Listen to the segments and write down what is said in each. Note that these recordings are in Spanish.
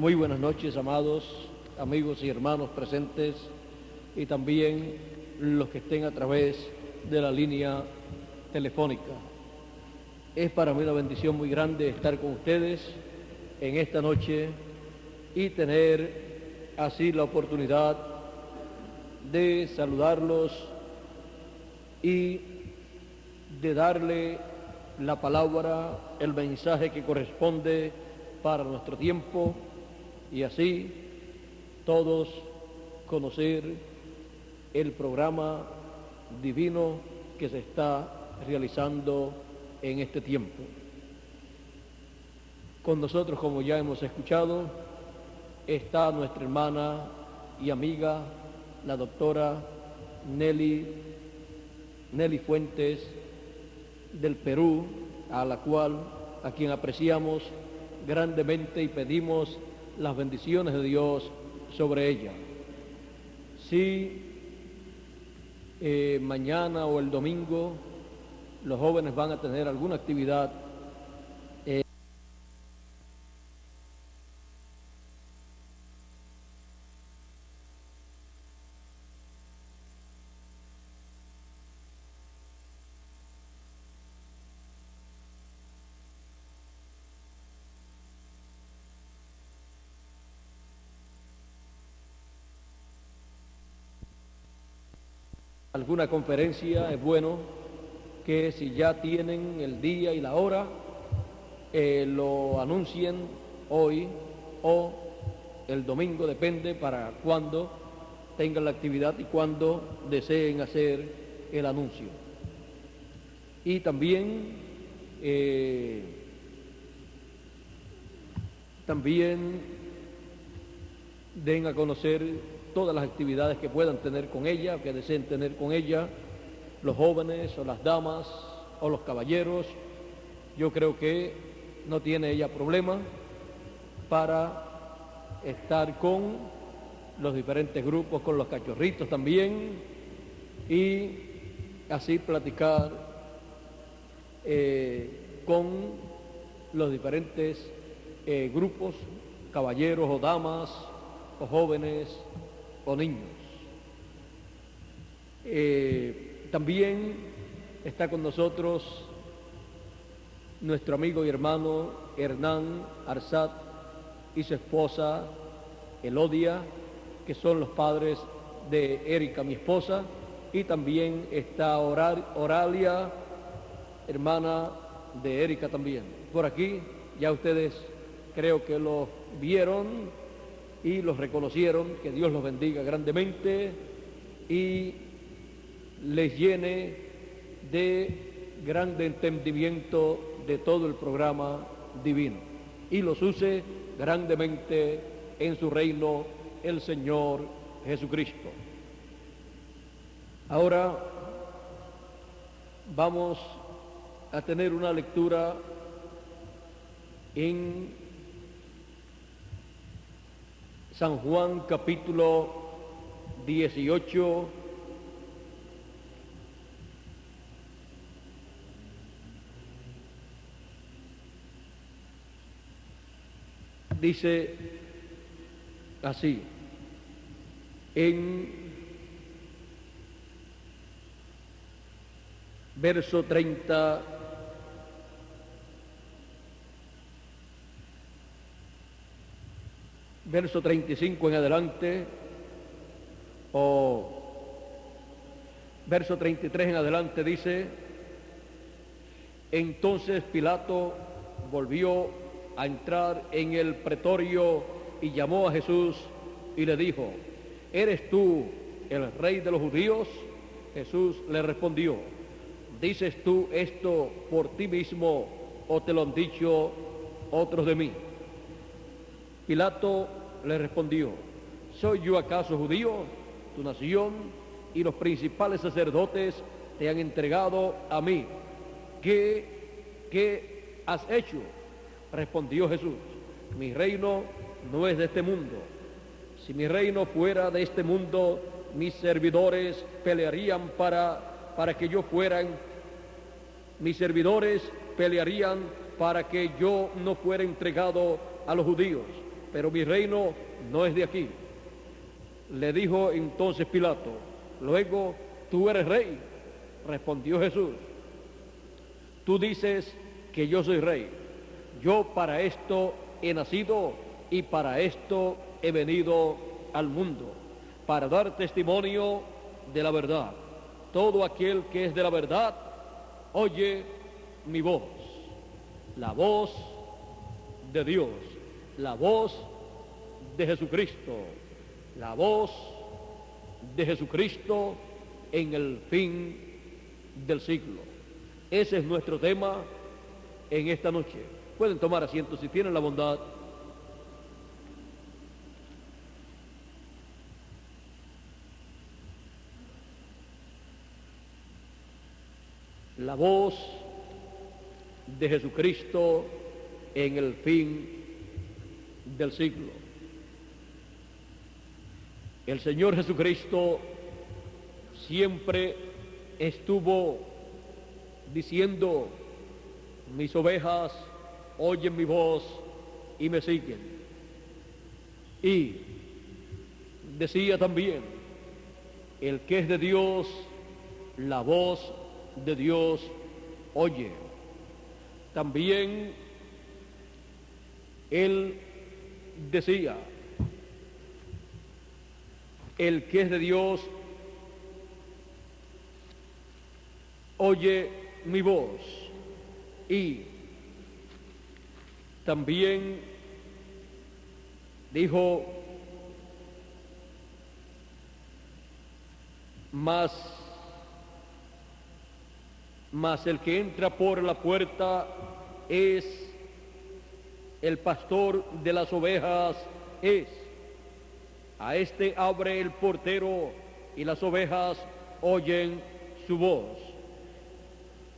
Muy buenas noches, amados amigos y hermanos presentes y también los que estén a través de la línea telefónica. Es para mí una bendición muy grande estar con ustedes en esta noche y tener así la oportunidad de saludarlos y de darle la palabra, el mensaje que corresponde para nuestro tiempo y así todos conocer el programa divino que se está realizando en este tiempo. Con nosotros, como ya hemos escuchado, está nuestra hermana y amiga, la doctora Nelly Fuentes del Perú, a quien apreciamos grandemente y pedimos las bendiciones de Dios sobre ella. Si mañana o el domingo los jóvenes van a tener alguna actividad, alguna conferencia, es bueno que si ya tienen el día y la hora, lo anuncien hoy o el domingo, depende para cuando tengan la actividad y cuando deseen hacer el anuncio. Y también den a conocer todas las actividades que puedan tener con ella, que deseen tener con ella, los jóvenes o las damas o los caballeros. Yo creo que no tiene ella problema para estar con los diferentes grupos, con los cachorritos también, y así platicar con los diferentes grupos, caballeros o damas o jóvenes o niños. También está con nosotros nuestro amigo y hermano Hernán Arzat y su esposa Elodia, que son los padres de Erika, mi esposa, y también está Oralia, hermana de Erika también. Por aquí ya ustedes creo que los vieron y los reconocieron. Que Dios los bendiga grandemente y les llene de grande entendimiento de todo el programa divino y los use grandemente en su reino el Señor Jesucristo. Ahora vamos a tener una lectura en San Juan capítulo 18, dice así, en verso 30, verso 35 en adelante, o verso 33 en adelante, dice: entonces Pilato volvió a entrar en el pretorio y llamó a Jesús y le dijo: ¿eres tú el rey de los judíos? Jesús le respondió: ¿dices tú esto por ti mismo o te lo han dicho otros de mí? Pilato le respondió: ¿soy yo acaso judío? Tu nación y los principales sacerdotes te han entregado a mí. ¿Qué has hecho? Respondió Jesús: mi reino no es de este mundo. Si mi reino fuera de este mundo, mis servidores pelearían para que yo fueran. Mis servidores pelearían para que yo no fuera entregado a los judíos. pero mi reino no es de aquí. Le dijo entonces Pilato, luego, ¿tú eres rey? Respondió Jesús, tú dices que yo soy rey. Yo para esto he nacido y para esto he venido al mundo, para dar testimonio de la verdad. Todo aquel que es de la verdad, oye mi voz, la voz de Dios, la voz de Jesucristo, la voz de Jesucristo en el fin del siglo. Ese es nuestro tema en esta noche. Pueden tomar asiento si tienen la bondad. La voz de Jesucristo en el fin del siglo. El Señor Jesucristo siempre estuvo diciendo, mis ovejas oyen mi voz y me siguen. Y decía también, el que es de Dios, la voz de Dios oye. También él decía, el que es de Dios oye mi voz. Y también dijo, mas el que entra por la puerta es el pastor de las ovejas, a este abre el portero y las ovejas oyen su voz.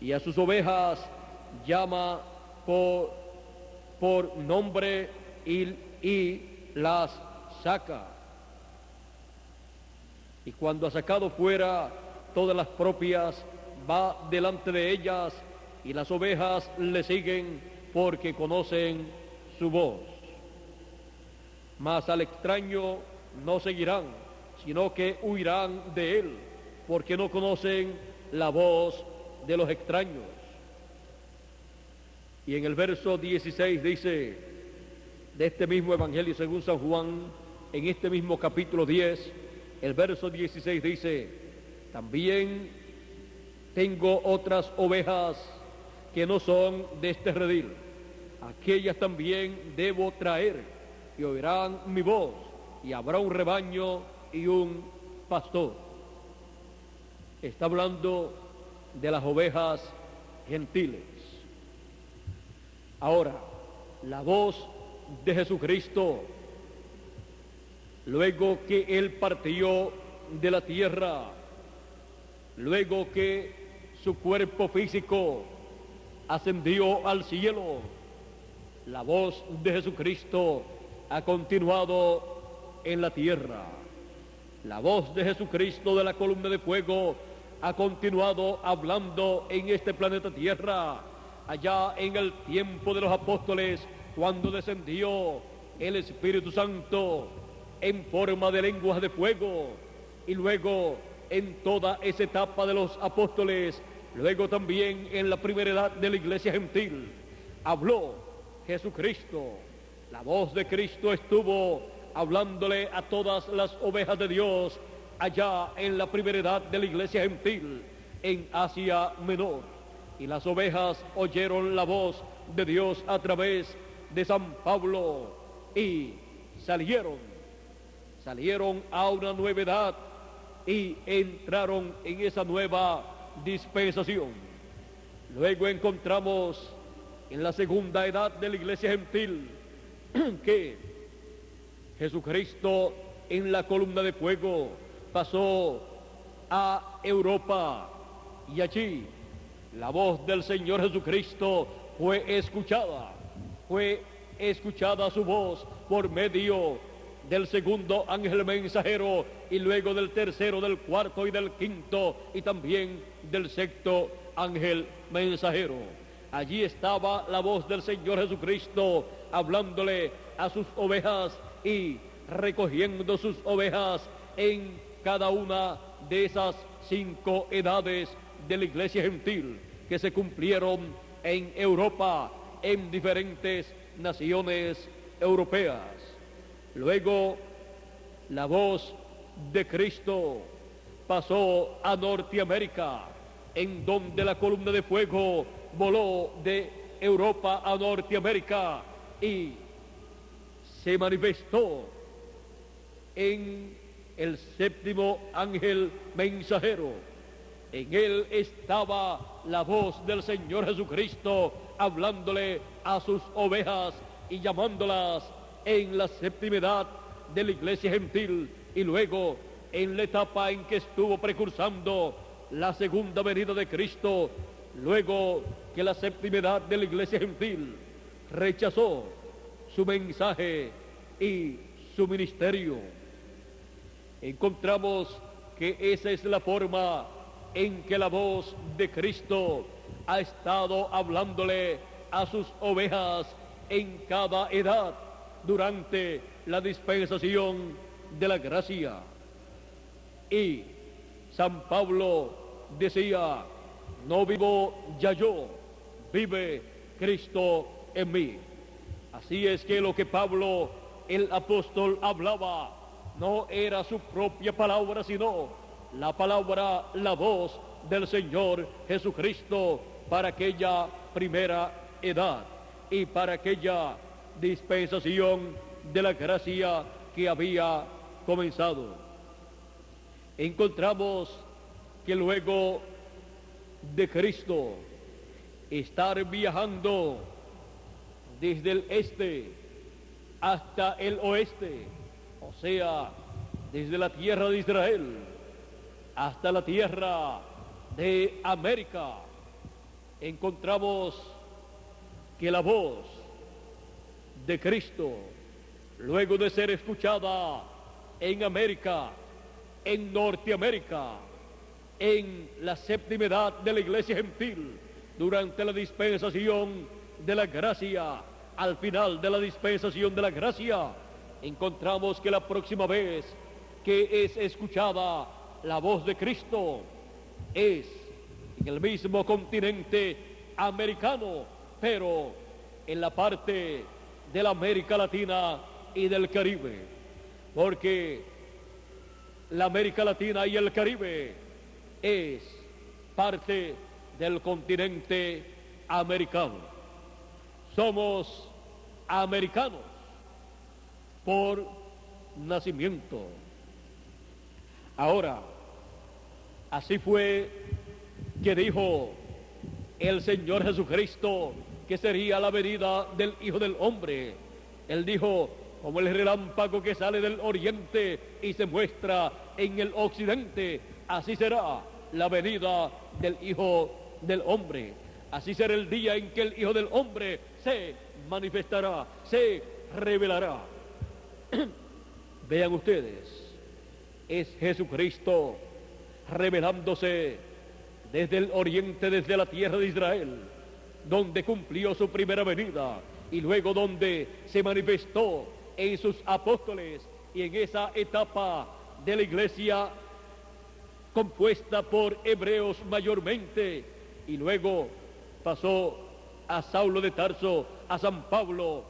Y a sus ovejas llama por nombre y las saca. Y cuando ha sacado fuera todas las propias, va delante de ellas y las ovejas le siguen porque conocen su voz. Mas al extraño no seguirán, sino que huirán de él, porque no conocen la voz de los extraños. Y en el verso 16 dice, de este mismo Evangelio según San Juan, en este mismo capítulo 10, el verso 16 dice, también tengo otras ovejas que no son de este redil, aquellas también debo traer, y oirán mi voz, y habrá un rebaño y un pastor. Está hablando de las ovejas gentiles. Ahora, la voz de Jesucristo, luego que Él partió de la tierra, luego que su cuerpo físico ascendió al cielo, la voz de Jesucristo ha continuado en la tierra. La voz de Jesucristo de la columna de fuego ha continuado hablando en este planeta Tierra, allá en el tiempo de los apóstoles, cuando descendió el Espíritu Santo en forma de lenguas de fuego, y luego en toda esa etapa de los apóstoles, luego también en la primera edad de la iglesia gentil, habló Jesucristo. La voz de Cristo estuvo hablándole a todas las ovejas de Dios allá en la primera edad de la iglesia gentil en Asia Menor. Y las ovejas oyeron la voz de Dios a través de San Pablo y salieron a una nueva edad y entraron en esa nueva dispensación. Luego encontramos en la segunda edad de la iglesia gentil que Jesucristo en la columna de fuego pasó a Europa, y allí la voz del Señor Jesucristo fue escuchada su voz por medio del segundo ángel mensajero, y luego del tercero, del cuarto y del quinto, y también del sexto ángel mensajero. allí estaba la voz del Señor Jesucristo hablándole a sus ovejas y recogiendo sus ovejas en cada una de esas 5 edades de la iglesia gentil que se cumplieron en Europa, en diferentes naciones europeas. Luego, la voz de Cristo pasó a Norteamérica, en donde la columna de fuego voló de Europa a Norteamérica y se manifestó en el 7º ángel mensajero. En él estaba la voz del Señor Jesucristo hablándole a sus ovejas y llamándolas en la 7ª edad de la iglesia gentil, y luego en la etapa en que estuvo precursando la segunda venida de Cristo, luego que la 7ª edad de la iglesia gentil rechazó su mensaje y su ministerio. Encontramos que esa es la forma en que la voz de Cristo ha estado hablándole a sus ovejas en cada edad durante la dispensación de la gracia. Y San Pablo decía: no vivo ya yo, vive Cristo en mí. Así es que lo que Pablo, el apóstol, hablaba no era su propia palabra, sino la palabra, la voz del Señor Jesucristo para aquella primera edad y para aquella dispensación de la gracia que había comenzado. Encontramos que luego de Cristo estar viajando desde el este hasta el oeste, o sea, desde la tierra de Israel hasta la tierra de América, encontramos que la voz de Cristo, luego de ser escuchada en América, en Norteamérica, en la 7ª edad de la iglesia gentil, durante la dispensación de la gracia, al final de la dispensación de la gracia, encontramos que la próxima vez que es escuchada la voz de Cristo es en el mismo continente americano, pero en la parte de la América Latina y del Caribe, porque la América Latina y el Caribe es parte del continente americano. Somos americanos por nacimiento. Ahora, así fue que dijo el Señor Jesucristo que sería la venida del Hijo del Hombre. Él dijo: como el relámpago que sale del oriente y se muestra en el occidente, así será la venida del Hijo del Hombre. Así será el día en que el Hijo del Hombre se manifestará, se revelará. Vean ustedes, es Jesucristo revelándose desde el oriente, desde la tierra de Israel, donde cumplió su primera venida, y luego donde se manifestó en sus apóstoles y en esa etapa de la iglesia compuesta por hebreos mayormente, y luego pasó a Saulo de Tarso, a San Pablo,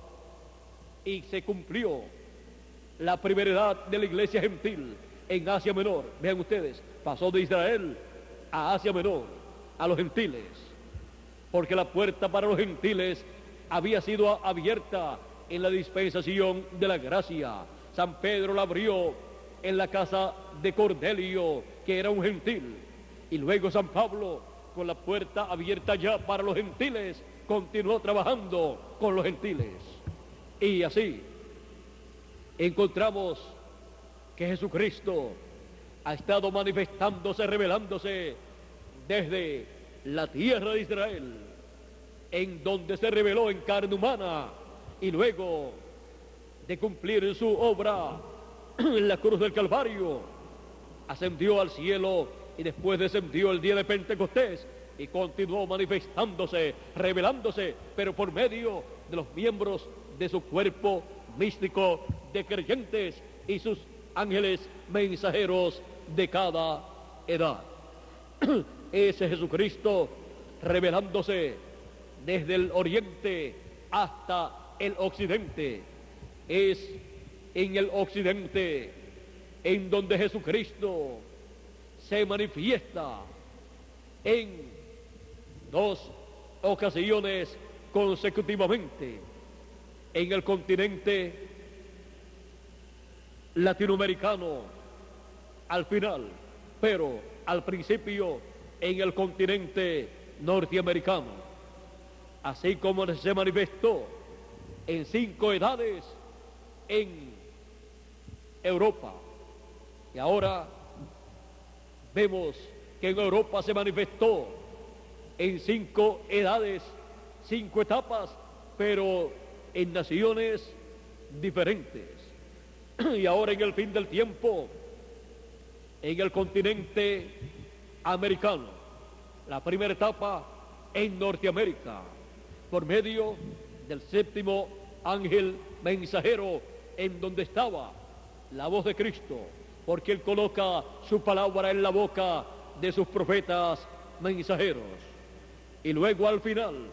y se cumplió la primera edad de la iglesia gentil en Asia Menor. Vean ustedes, pasó de Israel a Asia Menor, a los gentiles, porque la puerta para los gentiles había sido abierta en la dispensación de la gracia. San Pedro la abrió en la casa de Cornelio, que era un gentil, y luego San Pablo, con la puerta abierta ya para los gentiles, continuó trabajando con los gentiles. Y así encontramos que Jesucristo ha estado manifestándose, revelándose desde la tierra de Israel, en donde se reveló en carne humana, y luego de cumplir su obra en la cruz del Calvario, ascendió al cielo y después descendió el día de Pentecostés y continuó manifestándose, revelándose, pero por medio de los miembros de su cuerpo místico de creyentes y sus ángeles mensajeros de cada edad. Ese Jesucristo revelándose desde el oriente hasta el occidente. Es en el occidente en donde Jesucristo se manifiesta en 2 ocasiones consecutivamente, en el continente latinoamericano al final, pero al principio en el continente norteamericano, así como se manifestó en 5 edades en Europa. Y ahora vemos que en Europa se manifestó en 5 edades, 5 etapas, pero en naciones diferentes. Y ahora en el fin del tiempo, en el continente americano, la primera etapa en Norteamérica, por medio del 7º ángel mensajero, en donde estaba la voz de Cristo, porque Él coloca su palabra en la boca de sus profetas mensajeros. Y luego al final,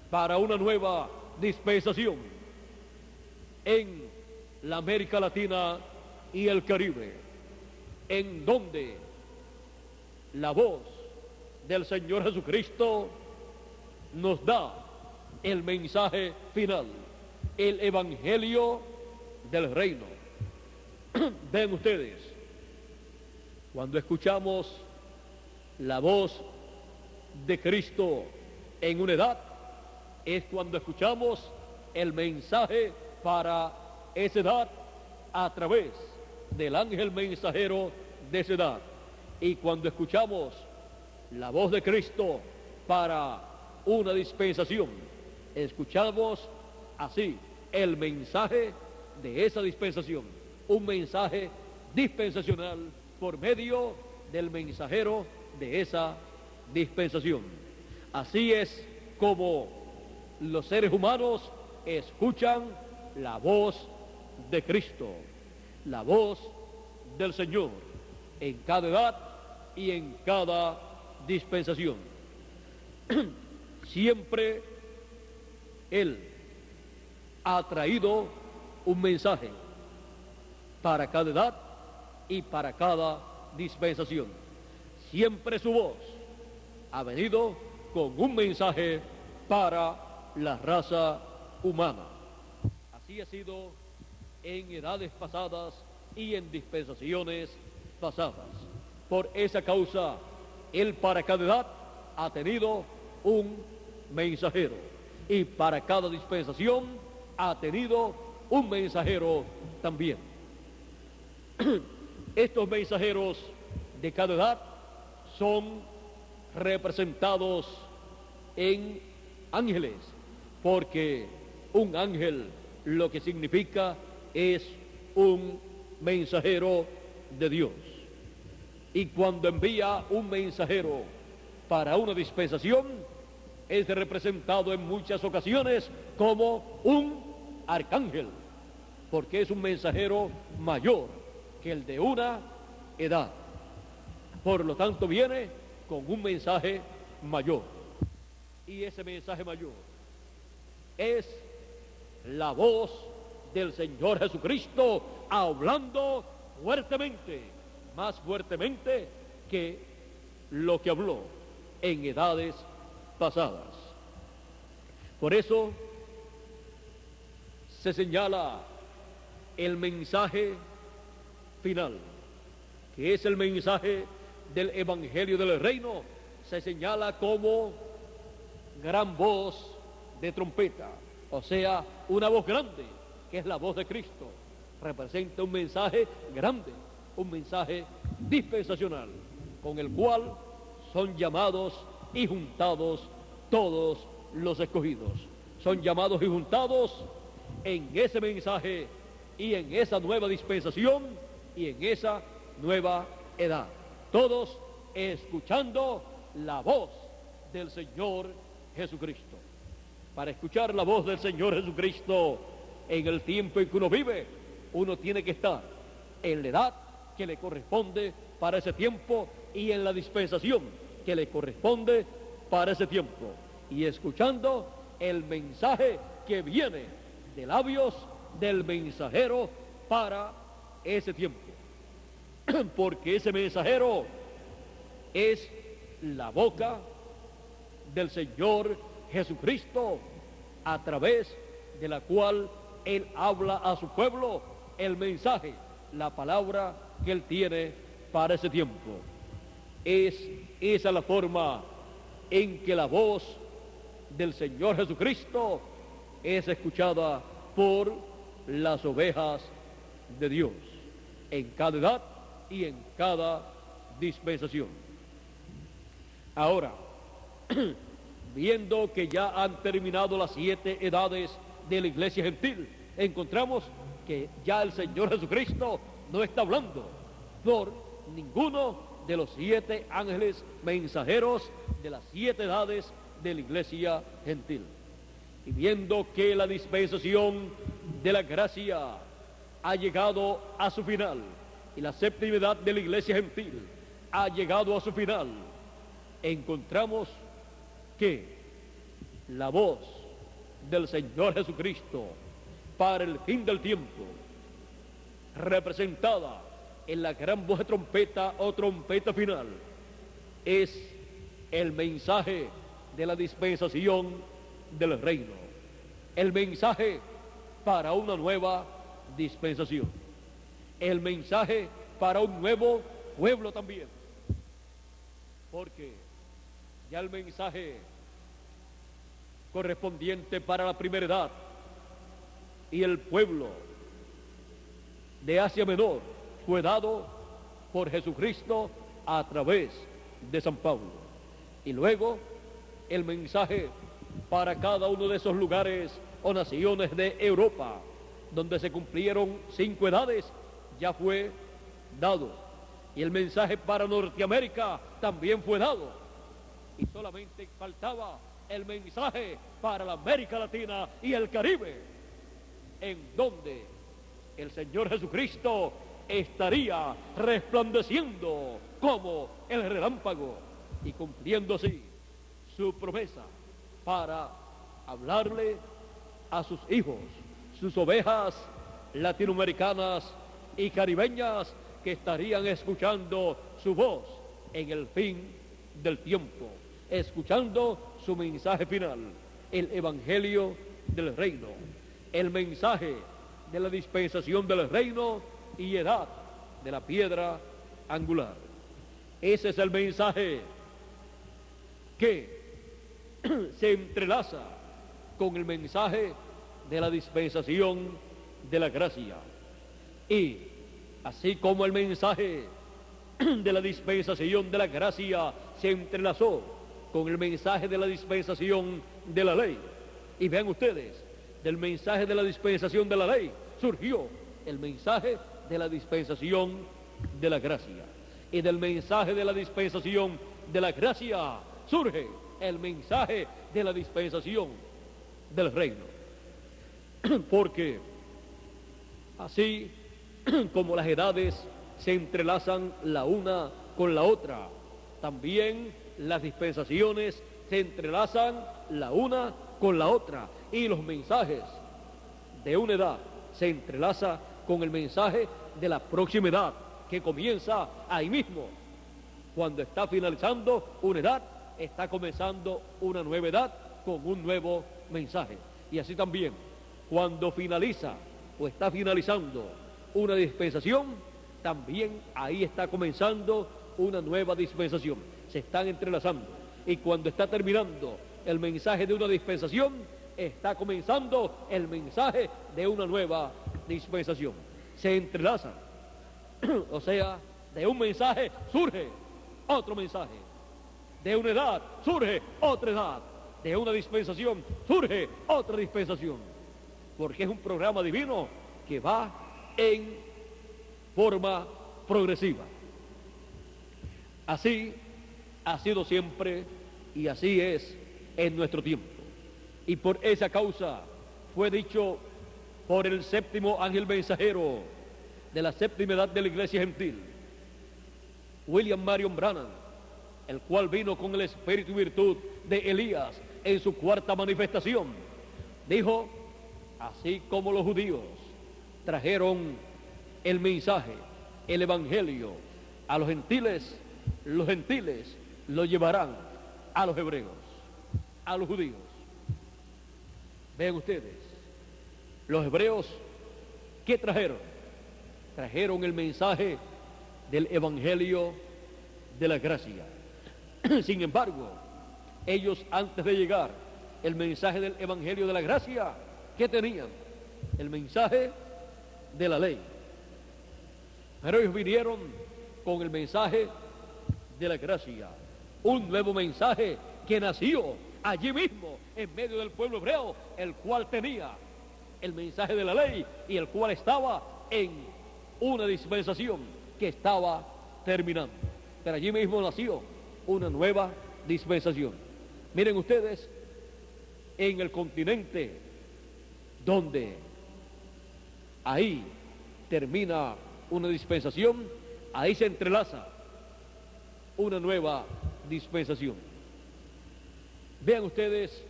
para una nueva dispensación en la América Latina y el Caribe, en donde la voz del Señor Jesucristo nos da el mensaje final, el evangelio del reino. Ven ustedes, cuando escuchamos la voz de Cristo en una edad, es cuando escuchamos el mensaje para esa edad a través del ángel mensajero de esa edad. Y cuando escuchamos la voz de Cristo para una dispensación, escuchamos así el mensaje de esa dispensación, un mensaje dispensacional por medio del mensajero de esa dispensación. Así es como los seres humanos escuchan la voz de Cristo, la voz del Señor, en cada edad y en cada dispensación. Siempre Él ha traído un mensaje para cada edad y para cada dispensación. Siempre su voz ha venido con un mensaje para la raza humana. Así ha sido en edades pasadas y en dispensaciones pasadas. Por esa causa, Él para cada edad ha tenido un mensajero, y para cada dispensación ha tenido un mensajero también. Estos mensajeros de cada edad son representados en ángeles, porque un ángel lo que significa es un mensajero de Dios. Y cuando envía un mensajero para una dispensación, es representado en muchas ocasiones como un arcángel, porque es un mensajero mayor que el de una edad. Por lo tanto, viene con un mensaje mayor. Y ese mensaje mayor es la voz del Señor Jesucristo hablando fuertemente, más fuertemente que lo que habló en edades pasadas. Por eso se señala el mensaje final, que es el mensaje del Evangelio del Reino, se señala como gran voz de trompeta, o sea, una voz grande, que es la voz de Cristo. Representa un mensaje grande, un mensaje dispensacional, con el cual son llamados y juntados todos los escogidos. Son llamados y juntados en ese mensaje y en esa nueva dispensación y en esa nueva edad. Todos escuchando la voz del Señor Jesucristo. Para escuchar la voz del Señor Jesucristo en el tiempo en que uno vive, uno tiene que estar en la edad que le corresponde para ese tiempo y en la dispensación que le corresponde para ese tiempo, y escuchando el mensaje que viene de labios del mensajero para ese tiempo, porque ese mensajero es la boca del Señor Jesucristo, a través de la cual Él habla a su pueblo el mensaje, la palabra que Él tiene para ese tiempo. Es esa la forma en que la voz del Señor Jesucristo es escuchada por las ovejas de Dios, en cada edad y en cada dispensación. Ahora, viendo que ya han terminado las 7 edades de la iglesia gentil, encontramos que ya el Señor Jesucristo no está hablando por ninguno de los 7 ángeles mensajeros de las 7 edades de la iglesia gentil. Y viendo que la dispensación de la gracia ha llegado a su final y la 7ª edad de la iglesia gentil ha llegado a su final, encontramos que la voz del Señor Jesucristo para el fin del tiempo, representada en la gran voz de trompeta o trompeta final, es el mensaje de la dispensación del reino, el mensaje para una nueva dispensación, el mensaje para un nuevo pueblo también, porque ya el mensaje correspondiente para la primera edad y el pueblo de Asia Menor fue dado por Jesucristo a través de San Pablo. Y luego el mensaje para cada uno de esos lugares o naciones de Europa, donde se cumplieron 5 edades, ya fue dado. Y el mensaje para Norteamérica también fue dado. Y solamente faltaba el mensaje para la América Latina y el Caribe, en donde el Señor Jesucristo estaría resplandeciendo como el relámpago y cumpliendo así su promesa para hablarle a sus hijos, sus ovejas latinoamericanas y caribeñas, que estarían escuchando su voz en el fin del tiempo, escuchando su mensaje final, el evangelio del reino, el mensaje de la dispensación del reino y edad de la piedra angular. Ese es el mensaje que se entrelaza con el mensaje de la dispensación de la gracia. Y así como el mensaje de la dispensación de la gracia se entrelazó con el mensaje de la dispensación de la ley, y vean ustedes, del mensaje de la dispensación de la ley surgió el mensaje de la dispensación de la gracia, y del mensaje de la dispensación de la gracia surge el mensaje de la dispensación del reino. Porque así como las edades se entrelazan la una con la otra, también las dispensaciones se entrelazan la una con la otra, y los mensajes de una edad se entrelaza con el mensaje de la próxima edad, que comienza ahí mismo. Cuando está finalizando una edad, está comenzando una nueva edad con un nuevo mensaje. Y así también, cuando finaliza o está finalizando una dispensación, también ahí está comenzando una nueva dispensación. Se están entrelazando. Y cuando está terminando el mensaje de una dispensación, está comenzando el mensaje de una nueva dispensación. Se entrelazan. O sea, de un mensaje surge otro mensaje. De una edad surge otra edad. De una dispensación surge otra dispensación. Porque es un programa divino que va en forma progresiva. Así Ha sido siempre y así es en nuestro tiempo. Y por esa causa fue dicho por el séptimo ángel mensajero de la séptima edad de la iglesia gentil, William Marion Branham, el cual vino con el espíritu y virtud de Elías en su cuarta manifestación. Dijo: así como los judíos trajeron el mensaje, el evangelio a los gentiles lo llevarán a los hebreos, a los judíos. Vean ustedes, los hebreos, ¿qué trajeron? Trajeron el mensaje del evangelio de la gracia. Sin embargo, ellos, antes de llegar el mensaje del evangelio de la gracia, ¿qué tenían? El mensaje de la ley. Pero ellos vinieron con el mensaje de la gracia, un nuevo mensaje que nació allí mismo en medio del pueblo hebreo, el cual tenía el mensaje de la ley y el cual estaba en una dispensación que estaba terminando. Pero allí mismo nació una nueva dispensación. Miren ustedes, en el continente donde ahí termina una dispensación, ahí se entrelaza una nueva dispensación. Vean ustedes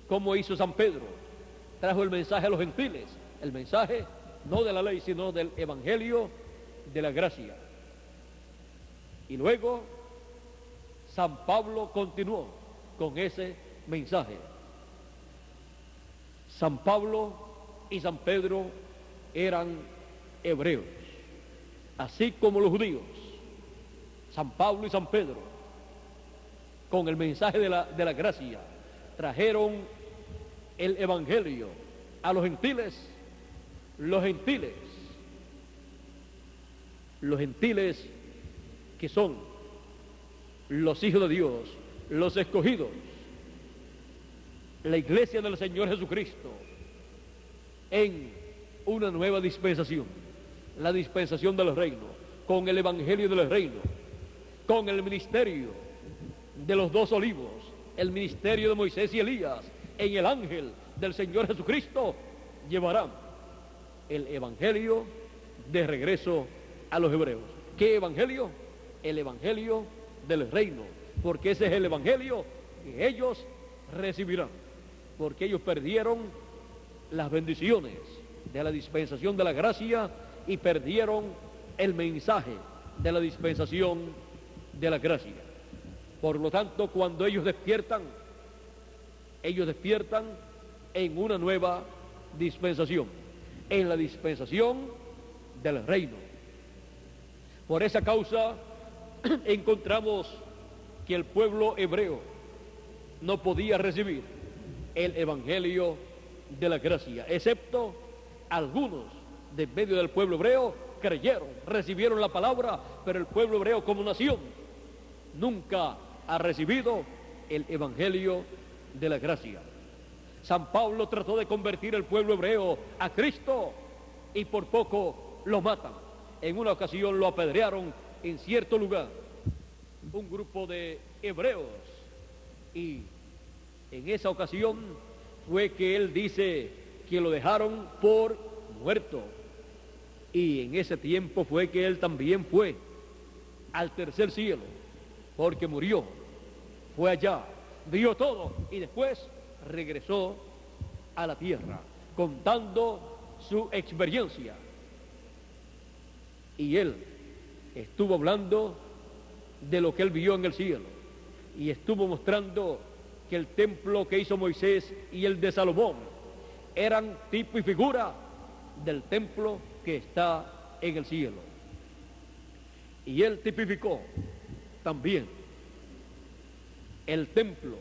cómo hizo San Pedro. Trajo el mensaje a los gentiles, el mensaje no de la ley, sino del evangelio de la gracia. Y luego San Pablo continuó con ese mensaje. San Pablo y San Pedro eran hebreos, así como los judíos. San Pablo y San Pedro, con el mensaje de la gracia, trajeron el evangelio a los gentiles. Los gentiles que son los hijos de Dios, los escogidos, la iglesia del Señor Jesucristo, en una nueva dispensación, la dispensación del reino, con el evangelio del reino, con el ministerio de los dos olivos, el ministerio de Moisés y Elías, en el ángel del Señor Jesucristo, llevarán el evangelio de regreso a los hebreos. ¿Qué evangelio? El evangelio del reino, porque ese es el evangelio que ellos recibirán, porque ellos perdieron las bendiciones de la dispensación de la gracia y perdieron el mensaje de la dispensación de la gracia. Por lo tanto, cuando ellos despiertan en una nueva dispensación, en la dispensación del reino. Por esa causa encontramos que el pueblo hebreo no podía recibir el evangelio de la gracia, excepto algunos de medio del pueblo hebreo creyeron, recibieron la palabra, pero el pueblo hebreo como nación nunca ha recibido el evangelio de la gracia. San Pablo trató de convertir el pueblo hebreo a Cristo y por poco lo matan. En una ocasión lo apedrearon en cierto lugar, un grupo de hebreos, y en esa ocasión fue que él dice que lo dejaron por muerto, y en ese tiempo fue que él también fue al tercer cielo, porque murió, fue allá, vio todo y después regresó a la tierra contando su experiencia. Y él estuvo hablando de lo que él vio en el cielo y estuvo mostrando que el templo que hizo Moisés y el de Salomón eran tipo y figura del templo que está en el cielo. Y él tipificó también el templo,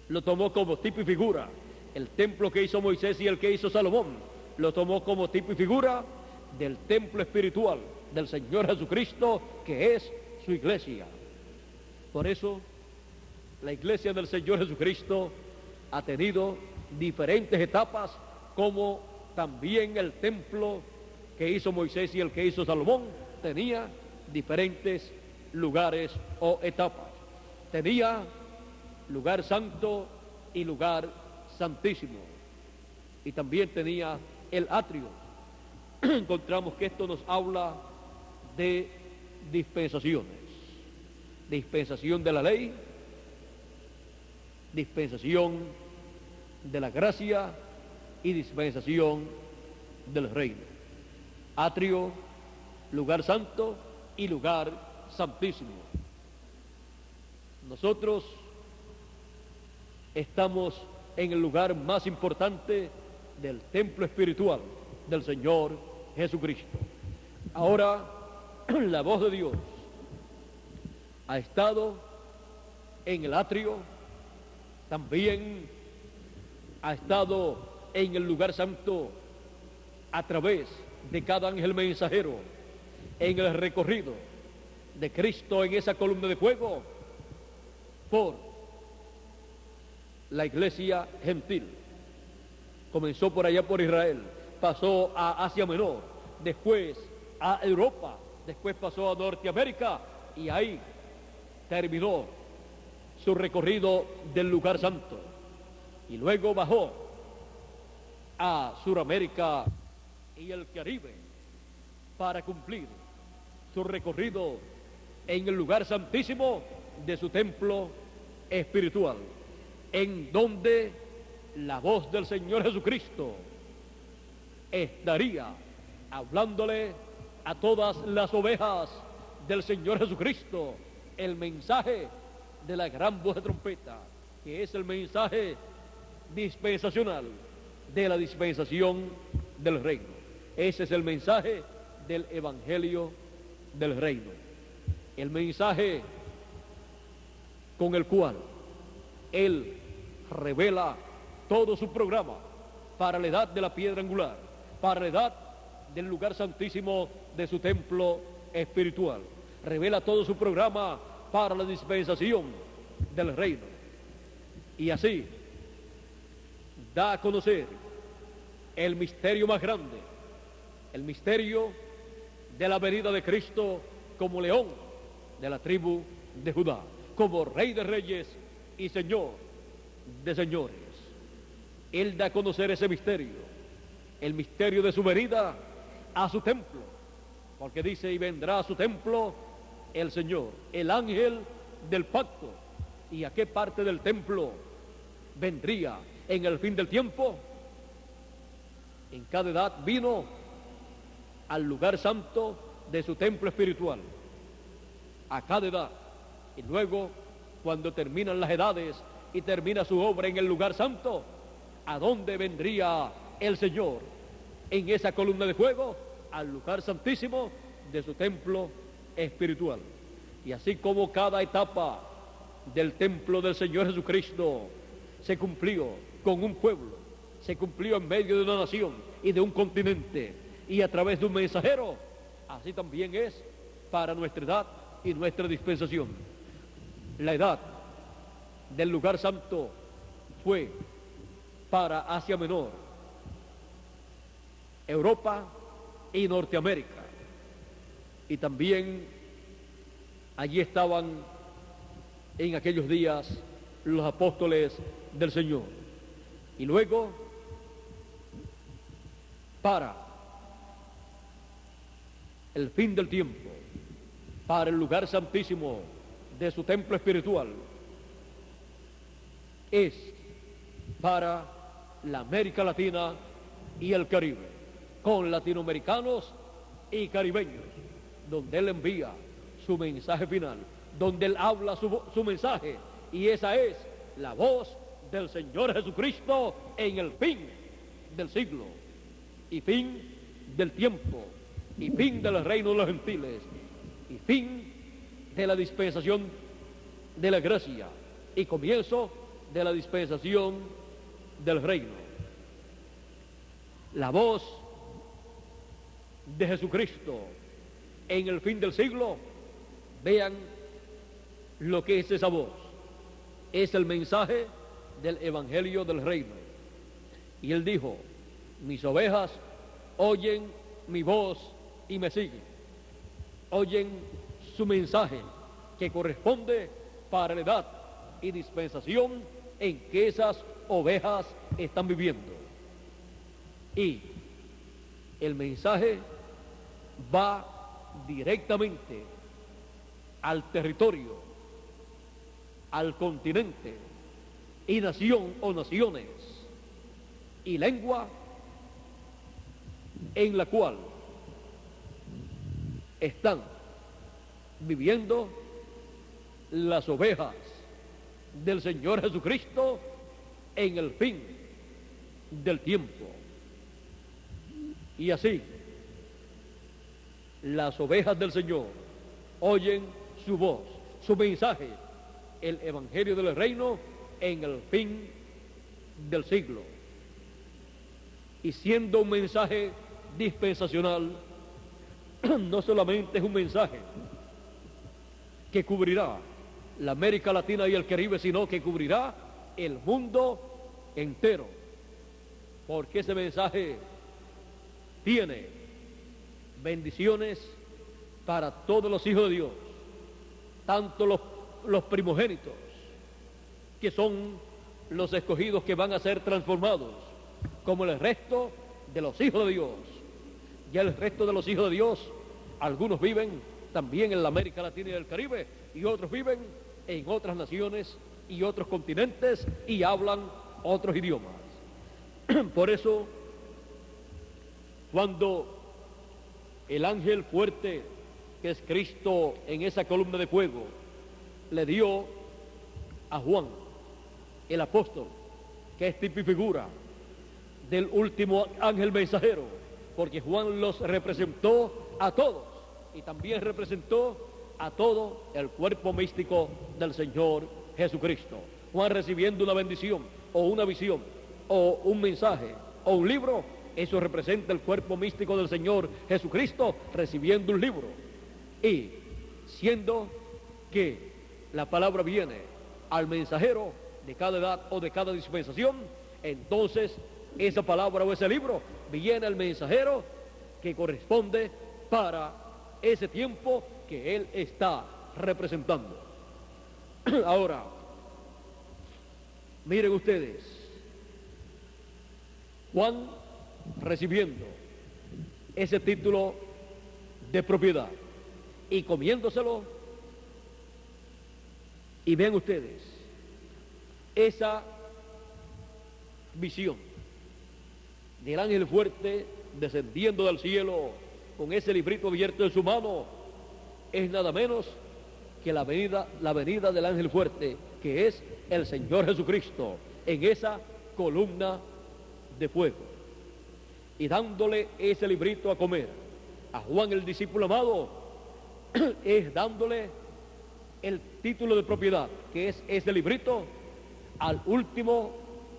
lo tomó como tipo y figura. El templo que hizo Moisés y el que hizo Salomón lo tomó como tipo y figura del templo espiritual del Señor Jesucristo, que es su iglesia. Por eso la iglesia del Señor Jesucristo ha tenido diferentes etapas, como también el templo que hizo Moisés y el que hizo Salomón tenía diferentes lugares o etapas. Tenía lugar santo y lugar santísimo. Y también tenía el atrio. Encontramos que esto nos habla de dispensaciones. Dispensación de la ley, dispensación de la gracia y dispensación del reino. Atrio, lugar santo y lugar santísimo. Nosotros estamos en el lugar más importante del templo espiritual del Señor Jesucristo. Ahora, la voz de Dios ha estado en el atrio, también ha estado en el lugar santo a través de cada ángel mensajero en el recorrido de Cristo en esa columna de fuego por la iglesia gentil. Comenzó por allá por Israel, pasó a Asia Menor, después a Europa, después pasó a Norteamérica y ahí terminó su recorrido del lugar santo. Y luego bajó a Suramérica y el Caribe para cumplir su recorrido en el lugar santísimo de su templo espiritual, en donde la voz del Señor Jesucristo estaría hablándole a todas las ovejas del Señor Jesucristo el mensaje de la gran voz de trompeta, que es el mensaje dispensacional de la dispensación del reino. Ese es el mensaje del evangelio del reino, el mensaje con el cual Él revela todo su programa para la edad de la piedra angular, para la edad del lugar santísimo de su templo espiritual. Revela todo su programa para la dispensación del reino. Y así da a conocer el misterio más grande, el misterio de la venida de Cristo como león de la tribu de Judá, como Rey de reyes y Señor de señores. Él da a conocer ese misterio, el misterio de su venida a su templo, porque dice: y vendrá a su templo el Señor, el ángel del pacto. ¿Y a qué parte del templo vendría en el fin del tiempo? En cada edad vino al lugar santo de su templo espiritual, a cada edad. Y luego, cuando terminan las edades y termina su obra en el lugar santo, ¿a dónde vendría el Señor? En esa columna de fuego, al lugar santísimo de su templo espiritual. Y así como cada etapa del templo del Señor Jesucristo se cumplió con un pueblo, se cumplió en medio de una nación y de un continente y a través de un mensajero, así también es para nuestra edad y nuestra dispensación. La edad del lugar santo fue para Asia Menor, Europa y Norteamérica. Y también allí estaban en aquellos días los apóstoles del Señor. Y luego, para el fin del tiempo, para el lugar santísimo de su templo espiritual, es para la América Latina y el Caribe, con latinoamericanos y caribeños, donde Él envía su mensaje final, donde Él habla su mensaje, y esa es la voz del Señor Jesucristo en el fin del siglo, y fin del tiempo, y fin del reino de los gentiles, y fin de la dispensación de la gracia, y comienzo de la dispensación del reino. La voz de Jesucristo en el fin del siglo, vean lo que es esa voz. Es el mensaje del evangelio del reino. Y Él dijo: mis ovejas oyen mi voz y me siguen. Oyen su mensaje que corresponde para la edad y dispensación en que esas ovejas están viviendo. Y el mensaje va directamente al territorio, al continente y nación o naciones y lengua en la cual están viviendo las ovejas del Señor Jesucristo en el fin del tiempo. Y así, las ovejas del Señor oyen su voz, su mensaje, el Evangelio del Reino en el fin del siglo. Y siendo un mensaje dispensacional, no solamente es un mensaje que cubrirá la América Latina y el Caribe, sino que cubrirá el mundo entero, porque ese mensaje tiene bendiciones para todos los hijos de Dios, tanto los primogénitos, que son los escogidos que van a ser transformados, como el resto de los hijos de Dios. Ya el resto de los hijos de Dios, algunos viven también en la América Latina y el Caribe, y otros viven en otras naciones y otros continentes y hablan otros idiomas. Por eso, cuando el ángel fuerte, que es Cristo en esa columna de fuego, le dio a Juan, el apóstol, que es tipo y figura del último ángel mensajero, porque Juan los representó a todos y también representó a todo el cuerpo místico del Señor Jesucristo. Juan, recibiendo una bendición o una visión o un mensaje o un libro, eso representa el cuerpo místico del Señor Jesucristo recibiendo un libro. Y siendo que la palabra viene al mensajero de cada edad o de cada dispensación, entonces esa palabra o ese libro viene al mensajero que corresponde para ese tiempo que él está representando. Ahora, miren ustedes, Juan recibiendo ese título de propiedad y comiéndoselo, y ven ustedes esa visión del ángel fuerte descendiendo del cielo con ese librito abierto en su mano, es nada menos que la venida del ángel fuerte, que es el Señor Jesucristo, en esa columna de fuego, y dándole ese librito a comer a Juan, el discípulo amado, es dándole el título de propiedad, que es ese librito, al último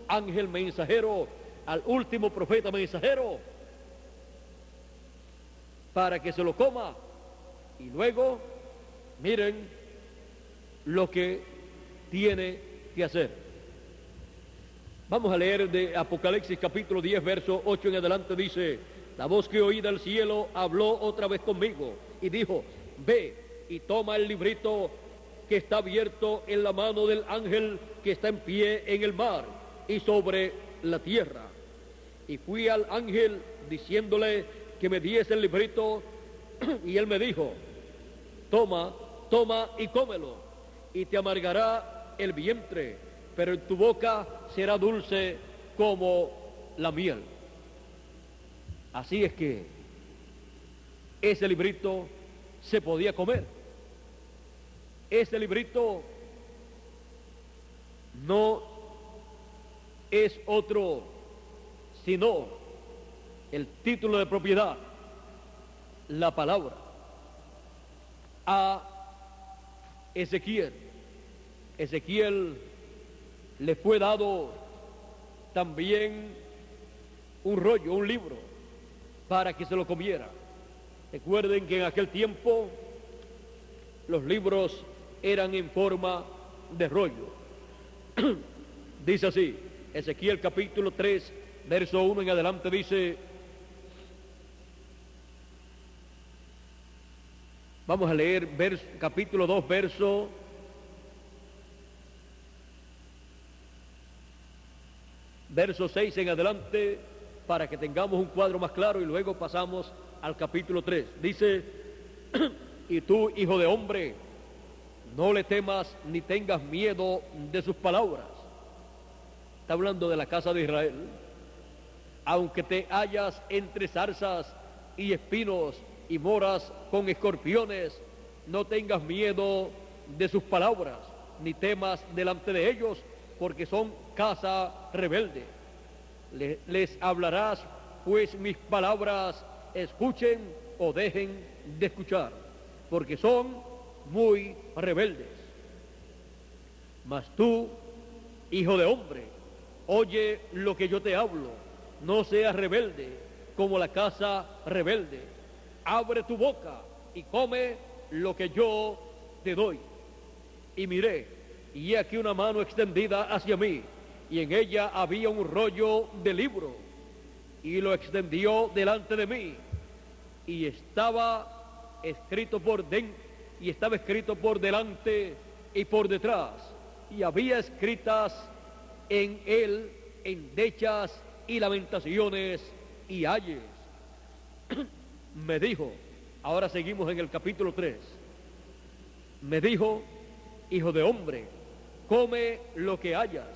ángel mensajero, al último profeta mensajero, para que se lo coma. Y luego, miren lo que tiene que hacer. Vamos a leer de Apocalipsis capítulo 10, verso 8 en adelante. Dice: la voz que oí del cielo habló otra vez conmigo y dijo: ve y toma el librito que está abierto en la mano del ángel que está en pie en el mar y sobre la tierra. Y fui al ángel diciéndole que me diese el librito, y él me dijo: toma y cómelo, y te amargará el vientre, pero en tu boca será dulce como la miel. Así es que ese librito se podía comer. Ese librito no es otro sino el título de propiedad, la palabra. A Ezequiel le fue dado también un rollo, un libro, para que se lo comiera. Recuerden que en aquel tiempo los libros eran en forma de rollo. Dice así, Ezequiel capítulo 3, verso 1 en adelante, dice: Vamos a leer capítulo 2, verso 6 en adelante, para que tengamos un cuadro más claro, y luego pasamos al capítulo 3. Dice: y tú, hijo de hombre, no le temas ni tengas miedo de sus palabras. Está hablando de la casa de Israel. Aunque te hallas entre zarzas y espinos y moras con escorpiones, no tengas miedo de sus palabras, ni temas delante de ellos, porque son casa rebelde. Les hablarás, pues mis palabras escuchen o dejen de escuchar, porque son muy rebeldes. Mas tú, hijo de hombre, oye lo que yo te hablo, no seas rebelde como la casa rebelde. Abre tu boca y come lo que yo te doy. Y miré, y he aquí una mano extendida hacia mí, y en ella había un rollo de libro, y lo extendió delante de mí, y estaba escrito por delante y por detrás, y había escritas en él endechas y lamentaciones y ayes. Me dijo, ahora seguimos en el capítulo 3, me dijo: hijo de hombre, come lo que hayas,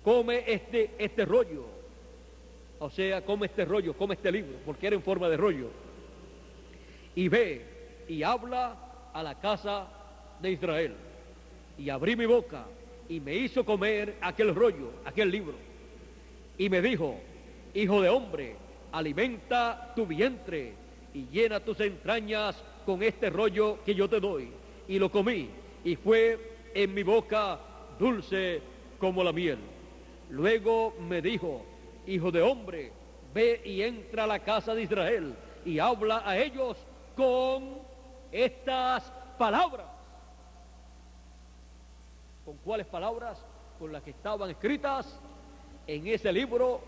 come este rollo, o sea, come este rollo, come este libro, porque era en forma de rollo, y ve y habla a la casa de Israel. Y abrí mi boca y me hizo comer aquel rollo, aquel libro, y me dijo: hijo de hombre, alimenta tu vientre y llena tus entrañas con este rollo que yo te doy. Y lo comí, y fue en mi boca dulce como la miel. Luego me dijo: hijo de hombre, ve y entra a la casa de Israel y habla a ellos con estas palabras. ¿Con cuáles palabras? Con las que estaban escritas en ese libro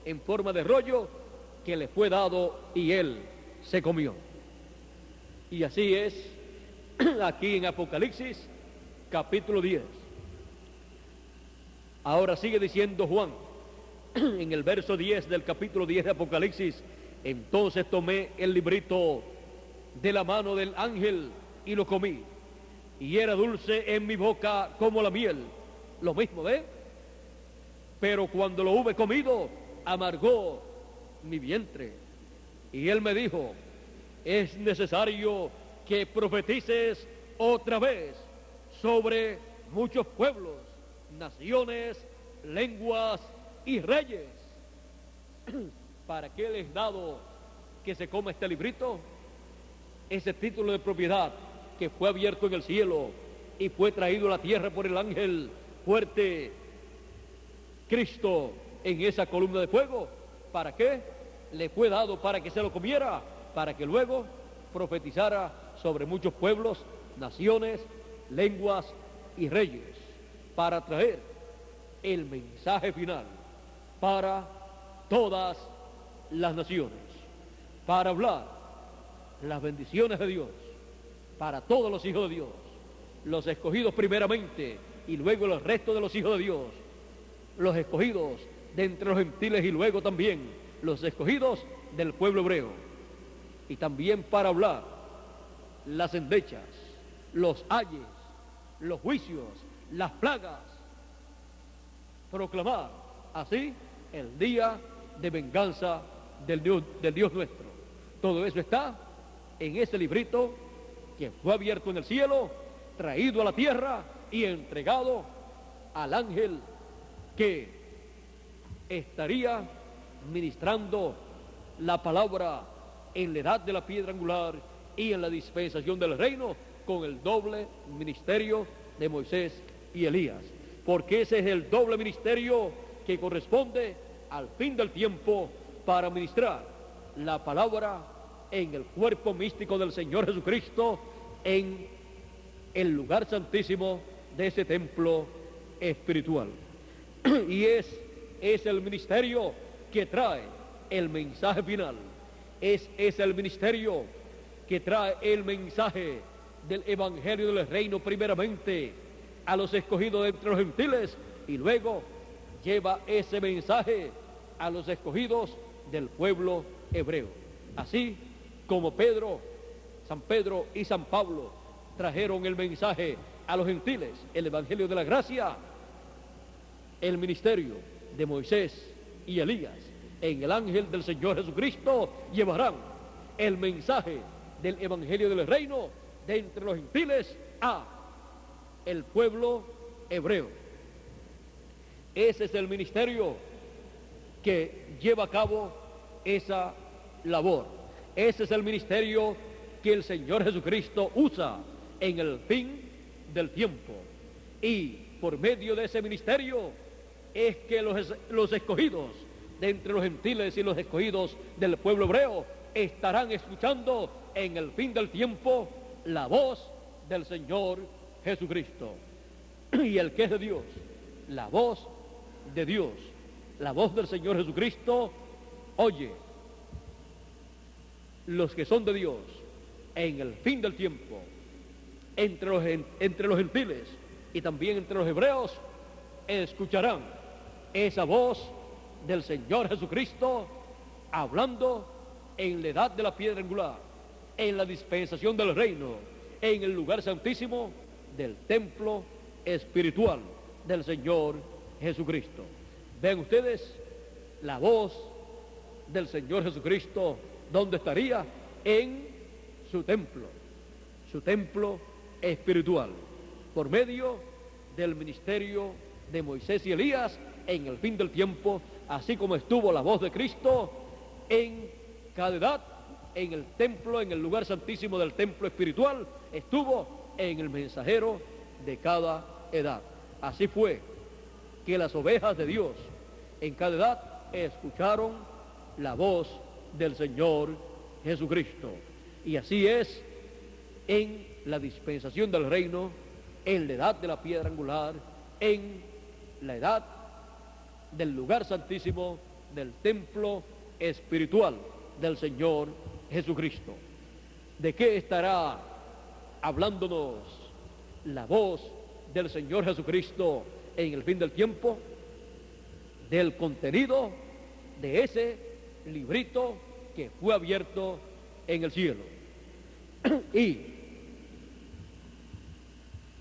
en forma de rollo que le fue dado, y él se comió. Y así es aquí en Apocalipsis capítulo 10. Ahora sigue diciendo Juan en el verso 10 del capítulo 10 de Apocalipsis: entonces tomé el librito de la mano del ángel y lo comí, y era dulce en mi boca como la miel. Lo mismo, ¿ve? Pero cuando lo hube comido, amargó mi vientre. Y él me dijo: es necesario que profetices otra vez sobre muchos pueblos, naciones, lenguas y reyes. ¿Para qué les he dado que se coma este librito? Ese título de propiedad que fue abierto en el cielo y fue traído a la tierra por el ángel fuerte, Cristo, en esa columna de fuego. ¿Para qué? Le fue dado para que se lo comiera, para que luego profetizara sobre muchos pueblos, naciones, lenguas y reyes, para traer el mensaje final para todas las naciones, para hablar las bendiciones de Dios para todos los hijos de Dios, los escogidos primeramente y luego el resto de los hijos de Dios, los escogidos de entre los gentiles y luego también los escogidos del pueblo hebreo, y también para hablar las endechas, los ayes, los juicios, las plagas, proclamar así el día de venganza del Dios nuestro. Todo eso está en ese librito que fue abierto en el cielo, traído a la tierra y entregado al ángel que estaría ministrando la palabra en la edad de la piedra angular y en la dispensación del reino, con el doble ministerio de Moisés y Elías, porque ese es el doble ministerio que corresponde al fin del tiempo para ministrar la palabra en el cuerpo místico del Señor Jesucristo, en el lugar santísimo de ese templo espiritual. Y es el ministerio que trae el mensaje final, es el ministerio que trae el mensaje del Evangelio del Reino primeramente a los escogidos de entre los gentiles y luego lleva ese mensaje a los escogidos del pueblo hebreo. Así como San Pedro y San Pablo trajeron el mensaje a los gentiles, el Evangelio de la gracia, el ministerio de Moisés y Elías en el ángel del Señor Jesucristo llevarán el mensaje del Evangelio del Reino de entre los gentiles a el pueblo hebreo. Ese es el ministerio que lleva a cabo esa labor. Ese es el ministerio que el Señor Jesucristo usa en el fin del tiempo. Y por medio de ese ministerio es que los escogidos de entre los gentiles y los escogidos del pueblo hebreo estarán escuchando en el fin del tiempo la voz del Señor Jesucristo. Y el que es de Dios, la voz de Dios, la voz del Señor Jesucristo, oye, los que son de Dios en el fin del tiempo, entre los gentiles y también entre los hebreos, escucharán esa voz del Señor Jesucristo hablando en la edad de la piedra angular, en la dispensación del reino, en el lugar santísimo del templo espiritual del Señor Jesucristo. Ven ustedes la voz del Señor Jesucristo, ¿dónde estaría? En su templo espiritual, por medio del ministerio de Moisés y Elías en el fin del tiempo, así como estuvo la voz de Cristo en cada edad, en el templo, en el lugar santísimo del templo espiritual, estuvo en el mensajero de cada edad. Así fue que las ovejas de Dios en cada edad escucharon la voz del Señor Jesucristo. Y así es en la dispensación del reino, en la edad de la piedra angular, en la edad del lugar santísimo del templo espiritual del Señor Jesucristo. ¿De qué estará hablándonos la voz del Señor Jesucristo en el fin del tiempo? Del contenido de ese librito que fue abierto en el cielo. Y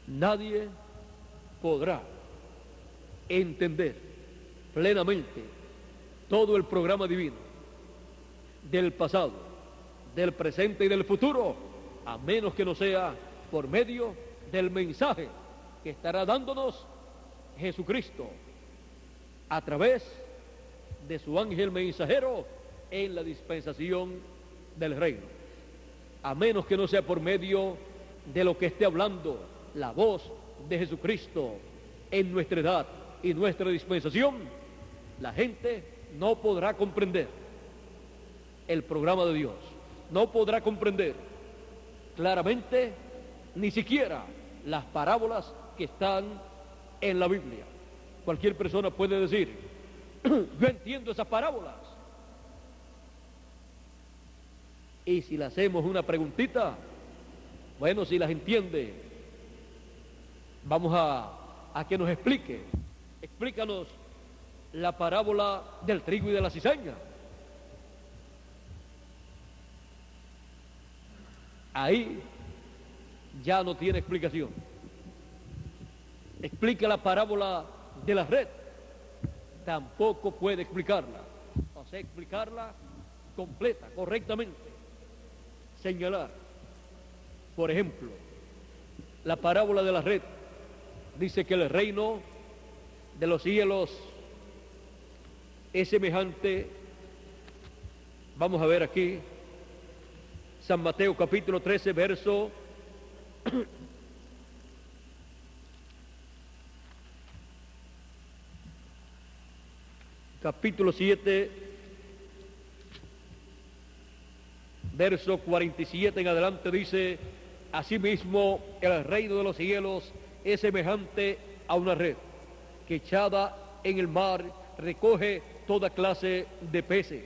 nadie podrá entender plenamente todo el programa divino del pasado, del presente y del futuro, a menos que no sea por medio del mensaje que estará dándonos Jesucristo a través de su ángel mensajero en la dispensación del reino. A menos que no sea por medio de lo que esté hablando la voz de Jesucristo en nuestra edad y nuestra dispensación, la gente no podrá comprender el programa de Dios, no podrá comprender claramente ni siquiera las parábolas que están en la Biblia. Cualquier persona puede decir, yo entiendo esas parábolas. Y si le hacemos una preguntita, bueno, si las entiende, vamos a que nos explique. Explícanos la parábola del trigo y de la cizaña. Ahí ya no tiene explicación. Explica la parábola de la red, tampoco puede explicarla, o sea, explicarla completa, correctamente. Señalar, por ejemplo, la parábola de la red dice que el reino de los cielos es semejante, vamos a ver aquí, San Mateo capítulo 13, verso capítulo 7, verso 47 en adelante dice, asimismo el reino de los cielos es semejante a una red que echada en el mar recoge toda clase de peces,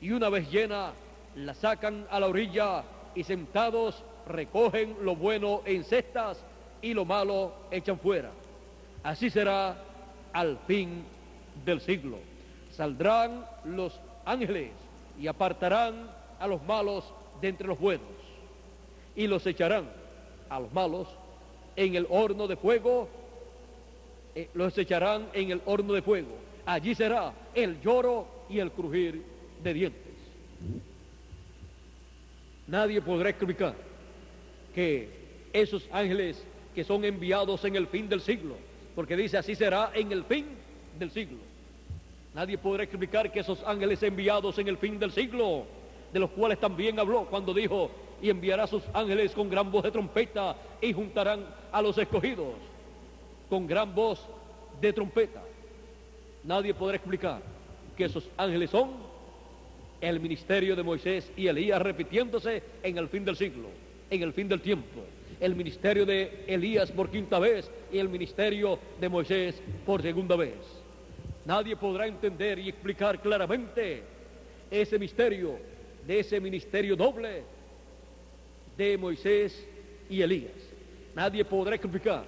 y una vez llena la sacan a la orilla y sentados recogen lo bueno en cestas y lo malo echan fuera. Así será al fin del siglo. Saldrán los ángeles y apartarán a los malos de entre los buenos y los echarán a los malos en el horno de fuego, los echarán en el horno de fuego. Allí será el lloro y el crujir de dientes. Nadie podrá explicar que esos ángeles que son enviados en el fin del siglo, porque dice así será en el fin del siglo. Nadie podrá explicar que esos ángeles enviados en el fin del siglo, de los cuales también habló cuando dijo, y enviará sus ángeles con gran voz de trompeta y juntarán a los escogidos con gran voz de trompeta. Nadie podrá explicar que esos ángeles son el ministerio de Moisés y Elías repitiéndose en el fin del siglo, en el fin del tiempo. El ministerio de Elías por quinta vez y el ministerio de Moisés por segunda vez. Nadie podrá entender y explicar claramente ese misterio de ese ministerio doble de Moisés y Elías. Nadie podrá explicar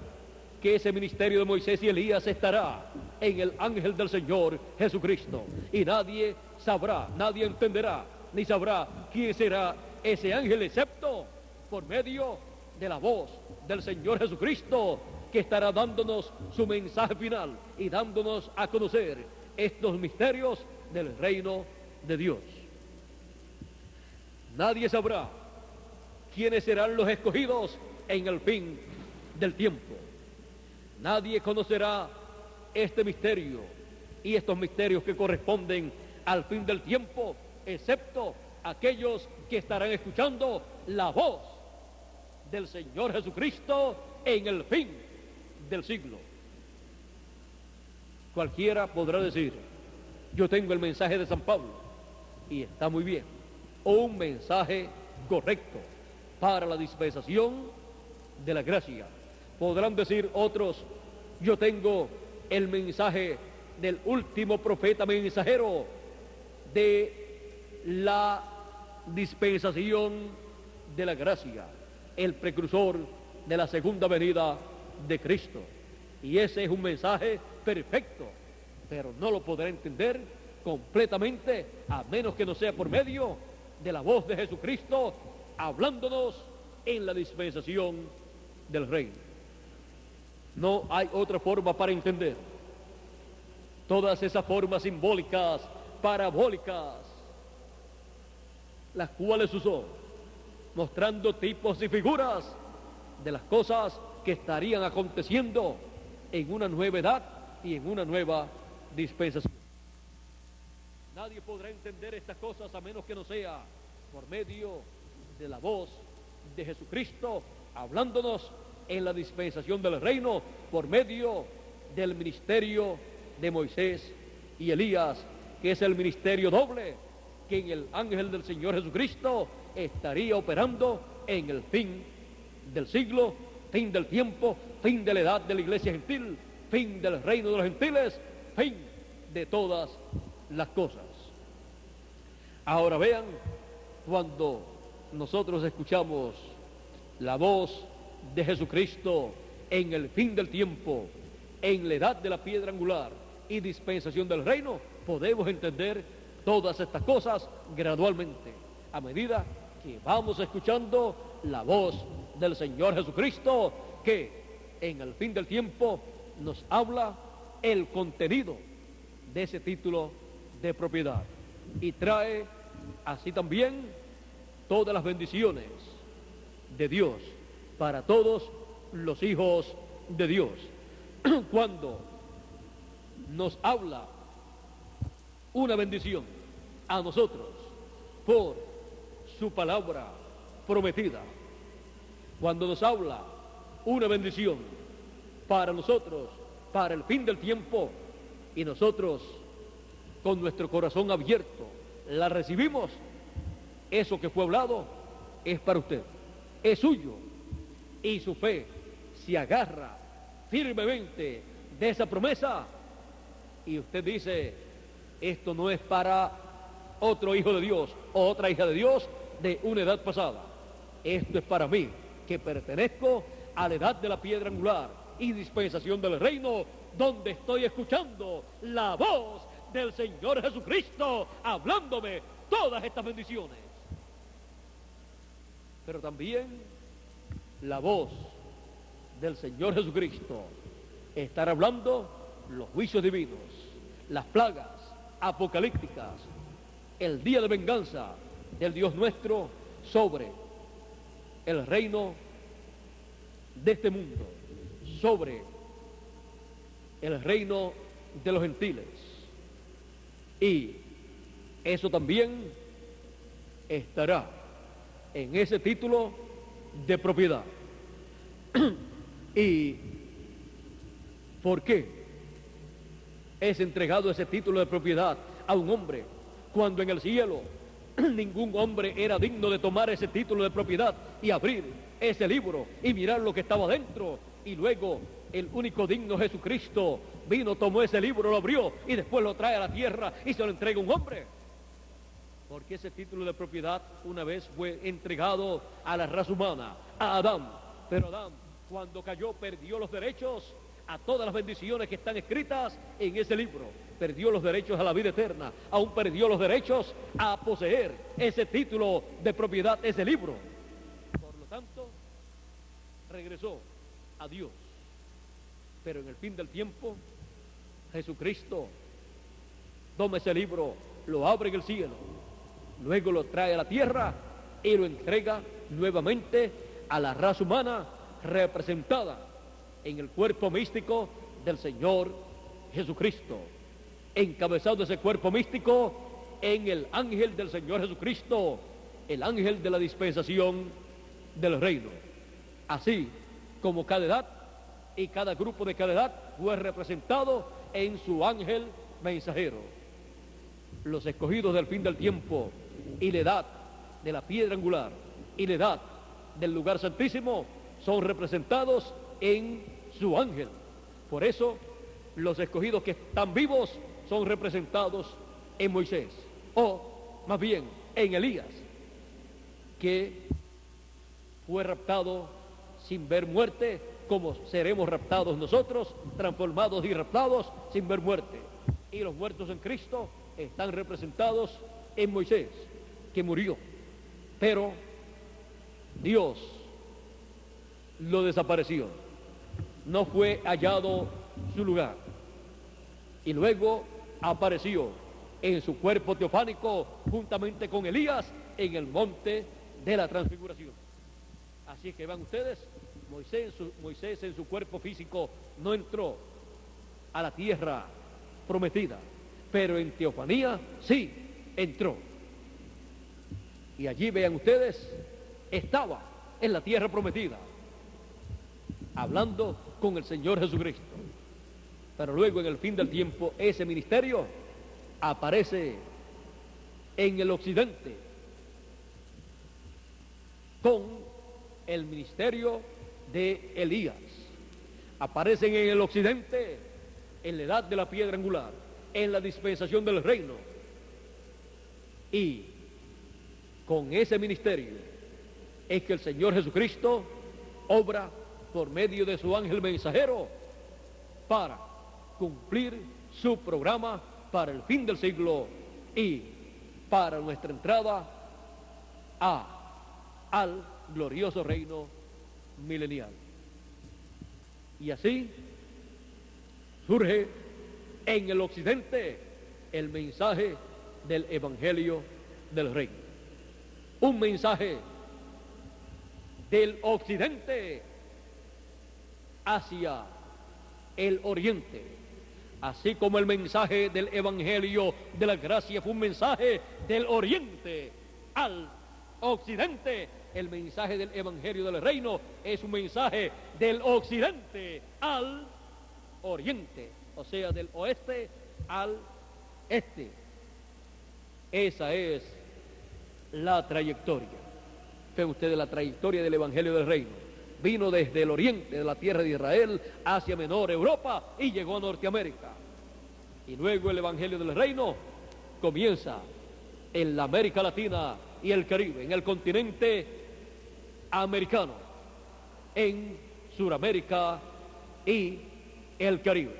que ese ministerio de Moisés y Elías estará en el ángel del Señor Jesucristo. Y nadie sabrá, nadie entenderá, ni sabrá quién será ese ángel, excepto por medio de la voz del Señor Jesucristo, que estará dándonos su mensaje final y dándonos a conocer estos misterios del reino de Dios. Nadie sabrá quiénes serán los escogidos en el fin del tiempo. Nadie conocerá este misterio y estos misterios que corresponden al fin del tiempo, excepto aquellos que estarán escuchando la voz del Señor Jesucristo en el fin del siglo. Cualquiera podrá decir, yo tengo el mensaje de San Pablo, y está muy bien, o un mensaje correcto para la dispensación de la gracia. Podrán decir otros, yo tengo el mensaje del último profeta mensajero de la dispensación de la gracia, el precursor de la segunda venida de Cristo. Y ese es un mensaje perfecto, pero no lo podrá entender completamente a menos que no sea por medio de la voz de Jesucristo hablándonos en la dispensación del reino. No hay otra forma para entender todas esas formas simbólicas, parabólicas, las cuales usó, mostrando tipos y figuras de las cosas que estarían aconteciendo en una nueva edad y en una nueva dispensación. Nadie podrá entender estas cosas a menos que no sea por medio de la voz de Jesucristo hablándonos en la dispensación del reino, por medio del ministerio de Moisés y Elías, que es el ministerio doble que en el ángel del Señor Jesucristo estaría operando en el fin del siglo, fin del tiempo, fin de la edad de la iglesia gentil, fin del reino de los gentiles, fin de todas las cosas. Ahora vean, cuando nosotros escuchamos la voz de Jesucristo en el fin del tiempo, en la edad de la piedra angular y dispensación del reino, podemos entender todas estas cosas gradualmente, a medida que vamos escuchando la voz del Señor Jesucristo, que en el fin del tiempo nos habla el contenido de ese título de propiedad y trae así también todas las bendiciones de Dios para todos los hijos de Dios. Cuando nos habla una bendición a nosotros por su palabra prometida, cuando nos habla una bendición para nosotros, para el fin del tiempo, y nosotros con nuestro corazón abierto la recibimos, eso que fue hablado es para usted, es suyo, y su fe se agarra firmemente de esa promesa, y usted dice, esto no es para otro hijo de Dios o otra hija de Dios de una edad pasada, esto es para mí, que pertenezco a la edad de la piedra angular y dispensación del reino, donde estoy escuchando la voz del Señor Jesucristo hablándome todas estas bendiciones. Pero también la voz del Señor Jesucristo estará hablando los juicios divinos, las plagas apocalípticas, el día de venganza del Dios nuestro sobre el reino de este mundo, sobre el reino de los gentiles. Y eso también estará en ese título de propiedad. ¿Y por qué es entregado ese título de propiedad a un hombre cuando en el cielo ningún hombre era digno de tomar ese título de propiedad y abrir ese libro y mirar lo que estaba dentro? Y luego el único digno, Jesucristo, vino, tomó ese libro, lo abrió y después lo trae a la tierra y se lo entrega a un hombre. Porque ese título de propiedad una vez fue entregado a la raza humana, a Adán. Pero Adán, cuando cayó, perdió los derechos a todas las bendiciones que están escritas en ese libro. Perdió los derechos a la vida eterna, aún perdió los derechos a poseer ese título de propiedad, ese libro. Por lo tanto, regresó a Dios. Pero en el fin del tiempo, Jesucristo toma ese libro, lo abre en el cielo, luego lo trae a la tierra y lo entrega nuevamente a la raza humana representada en el cuerpo místico del Señor Jesucristo, encabezado ese cuerpo místico en el ángel del Señor Jesucristo, el ángel de la dispensación del reino. Así como cada edad y cada grupo de cada edad fue representado en su ángel mensajero. Los escogidos del fin del tiempo y la edad de la piedra angular y la edad del lugar santísimo son representados en su ángel. Por eso los escogidos que están vivos son representados en Moisés, o más bien en Elías, que fue raptado sin ver muerte, como seremos raptados nosotros, transformados y raptados sin ver muerte. Y los muertos en Cristo están representados en Moisés, que murió, pero Dios lo desapareció, no fue hallado su lugar, y luego apareció en su cuerpo teofánico juntamente con Elías en el monte de la transfiguración. Así que van ustedes, Moisés en su cuerpo físico no entró a la tierra prometida, pero en teofanía sí entró. Y allí, vean ustedes, estaba en la tierra prometida, hablando con el Señor Jesucristo. Pero luego, en el fin del tiempo, ese ministerio aparece en el occidente con el ministerio de Elías. Aparecen en el occidente en la edad de la piedra angular, en la dispensación del reino. Y con ese ministerio es que el Señor Jesucristo obra por medio de su ángel mensajero para cumplir su programa para el fin del siglo y para nuestra entrada al glorioso reino milenial. Y así surge en el occidente el mensaje del Evangelio del Reino. Un mensaje del occidente hacia el oriente, así como el mensaje del Evangelio de la gracia fue un mensaje del oriente al occidente. El mensaje del Evangelio del Reino es un mensaje del occidente al oriente, o sea, del oeste al este. Esa es la trayectoria. Ven ustedes la trayectoria del Evangelio del Reino. Vino desde el oriente de la tierra de Israel hacia Menor Europa y llegó a Norteamérica. Y luego el Evangelio del Reino comienza en la América Latina y el Caribe, en el continente americano en Suramérica y el Caribe.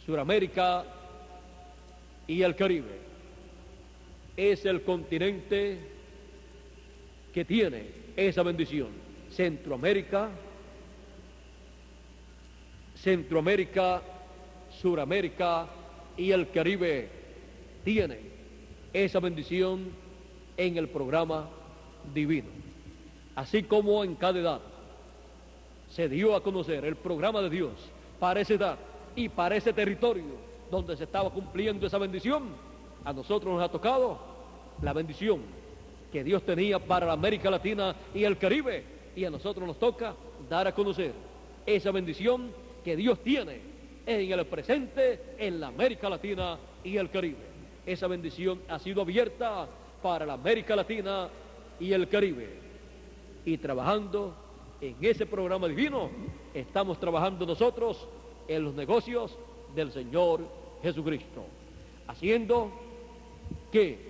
Suramérica y el Caribe es el continente que tiene esa bendición. Centroamérica, Suramérica y el Caribe tiene esa bendición en el programa divino. Así como en cada edad se dio a conocer el programa de Dios para esa edad y para ese territorio donde se estaba cumpliendo esa bendición, a nosotros nos ha tocado la bendición que Dios tenía para la América Latina y el Caribe, y a nosotros nos toca dar a conocer esa bendición que Dios tiene en el presente en la América Latina y el Caribe. Esa bendición ha sido abierta para la América Latina y el Caribe, y trabajando en ese programa divino estamos trabajando nosotros en los negocios del Señor Jesucristo, haciendo que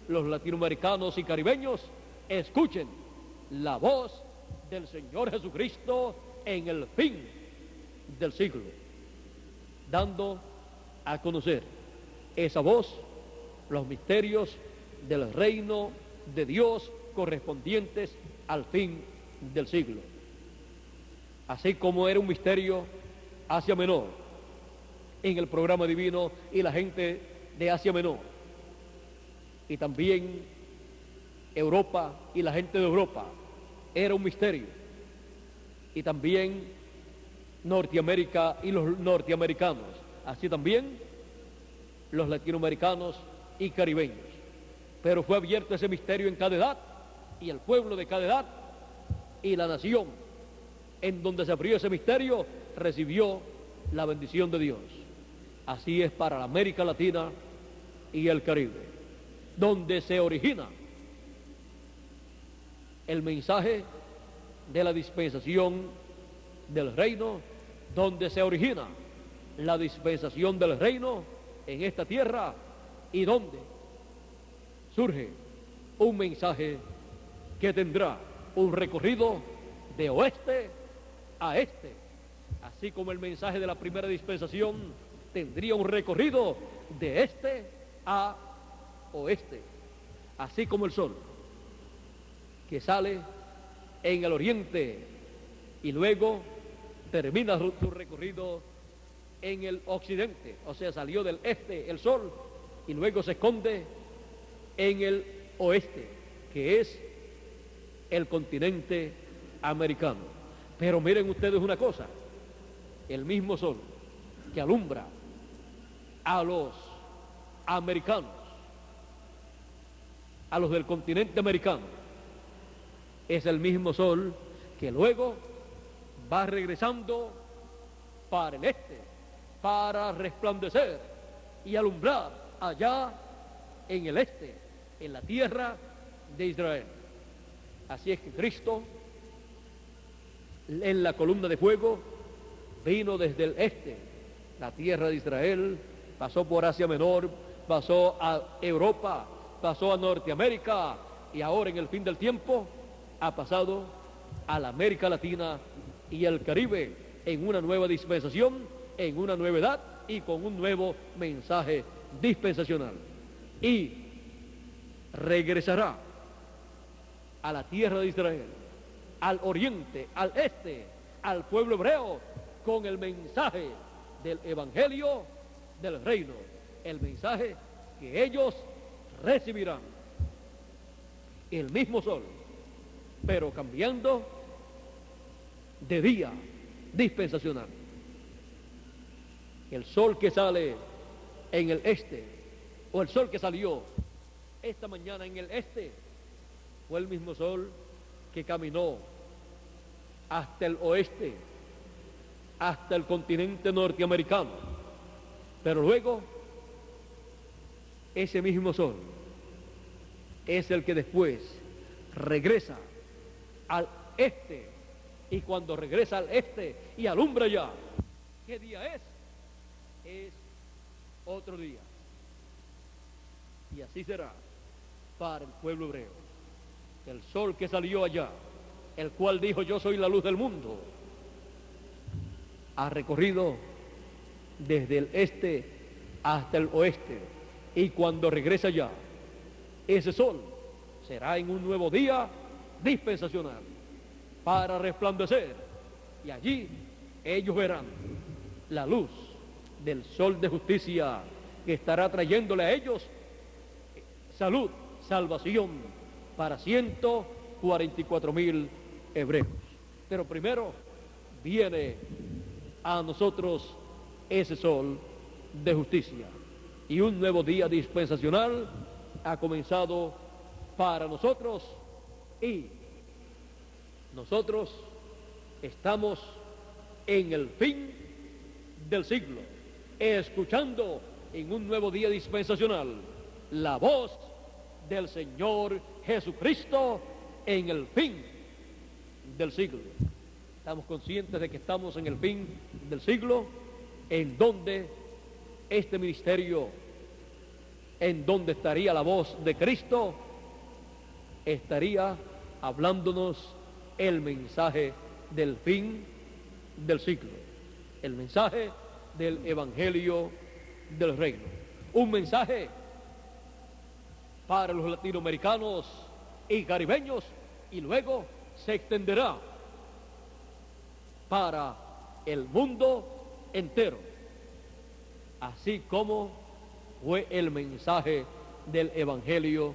los latinoamericanos y caribeños escuchen la voz del Señor Jesucristo en el fin del siglo, dando a conocer esa voz, los misterios del reino de Dios correspondientes al fin del siglo. Así como era un misterio Asia Menor en el programa divino y la gente de Asia Menor, y también Europa y la gente de Europa era un misterio, y también Norteamérica y los norteamericanos, así también los latinoamericanos y caribeños. Pero fue abierto ese misterio en cada edad, y el pueblo de cada edad y la nación en donde se abrió ese misterio recibió la bendición de Dios. Así es para la América Latina y el Caribe, donde se origina el mensaje de la dispensación del reino, donde se origina la dispensación del reino en esta tierra, y donde surge un mensaje que tendrá un recorrido de oeste a este, así como el mensaje de la primera dispensación tendría un recorrido de este a oeste, así como el sol que sale en el oriente y luego termina su recorrido en el occidente, o sea, salió del este el sol y luego se esconde en el oeste, que es el continente americano. Pero miren ustedes una cosa, el mismo sol que alumbra a los americanos, a los del continente americano, es el mismo sol que luego va regresando para el este, para resplandecer y alumbrar allá en el este, en la tierra de Israel. Así es que Cristo, en la columna de fuego, vino desde el este, la tierra de Israel, pasó por Asia Menor, pasó a Europa, pasó a Norteamérica, y ahora en el fin del tiempo ha pasado a la América Latina y el Caribe en una nueva dispensación, en una nueva edad y con un nuevo mensaje dispensacional. Y regresará a la tierra de Israel, al oriente, al este, al pueblo hebreo, con el mensaje del evangelio del reino, el mensaje que ellos recibirán. El mismo sol, pero cambiando de día dispensacional. El sol que sale en el este, o el sol que salió esta mañana en el este, fue el mismo sol que caminó hasta el oeste, hasta el continente norteamericano. Pero luego, ese mismo sol es el que después regresa al este, y cuando regresa al este y alumbra ya, ¿qué día es? Es otro día. Y así será para el pueblo hebreo. El sol que salió allá, el cual dijo: yo soy la luz del mundo, ha recorrido desde el este hasta el oeste, y cuando regrese allá, ese sol será en un nuevo día dispensacional para resplandecer, y allí ellos verán la luz del sol de justicia que estará trayéndole a ellos salud, salvación para 144,000 hebreos. Pero primero viene a nosotros ese sol de justicia, y un nuevo día dispensacional ha comenzado para nosotros, y nosotros estamos en el fin del siglo, escuchando en un nuevo día dispensacional la voz del Señor Jesucristo en el fin del siglo. Estamos conscientes de que estamos en el fin del siglo, en donde este ministerio, en donde estaría la voz de Cristo, estaría hablándonos el mensaje del fin del siglo, el mensaje del Evangelio del Reino, un mensaje para los latinoamericanos y caribeños, y luego se extenderá para el mundo entero, así como fue el mensaje del Evangelio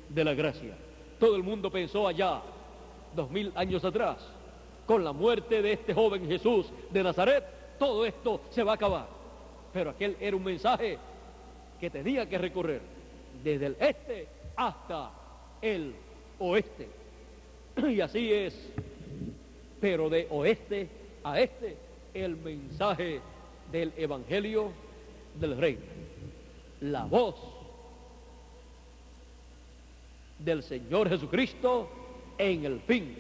de la gracia. Todo el mundo pensó allá, 2000 años atrás, con la muerte de este joven Jesús de Nazaret, todo esto se va a acabar. Pero aquel era un mensaje que tenía que recorrer desde el este hasta el oeste. Y así es, pero de oeste a este, el mensaje del Evangelio del Reino, la voz del Señor Jesucristo en el fin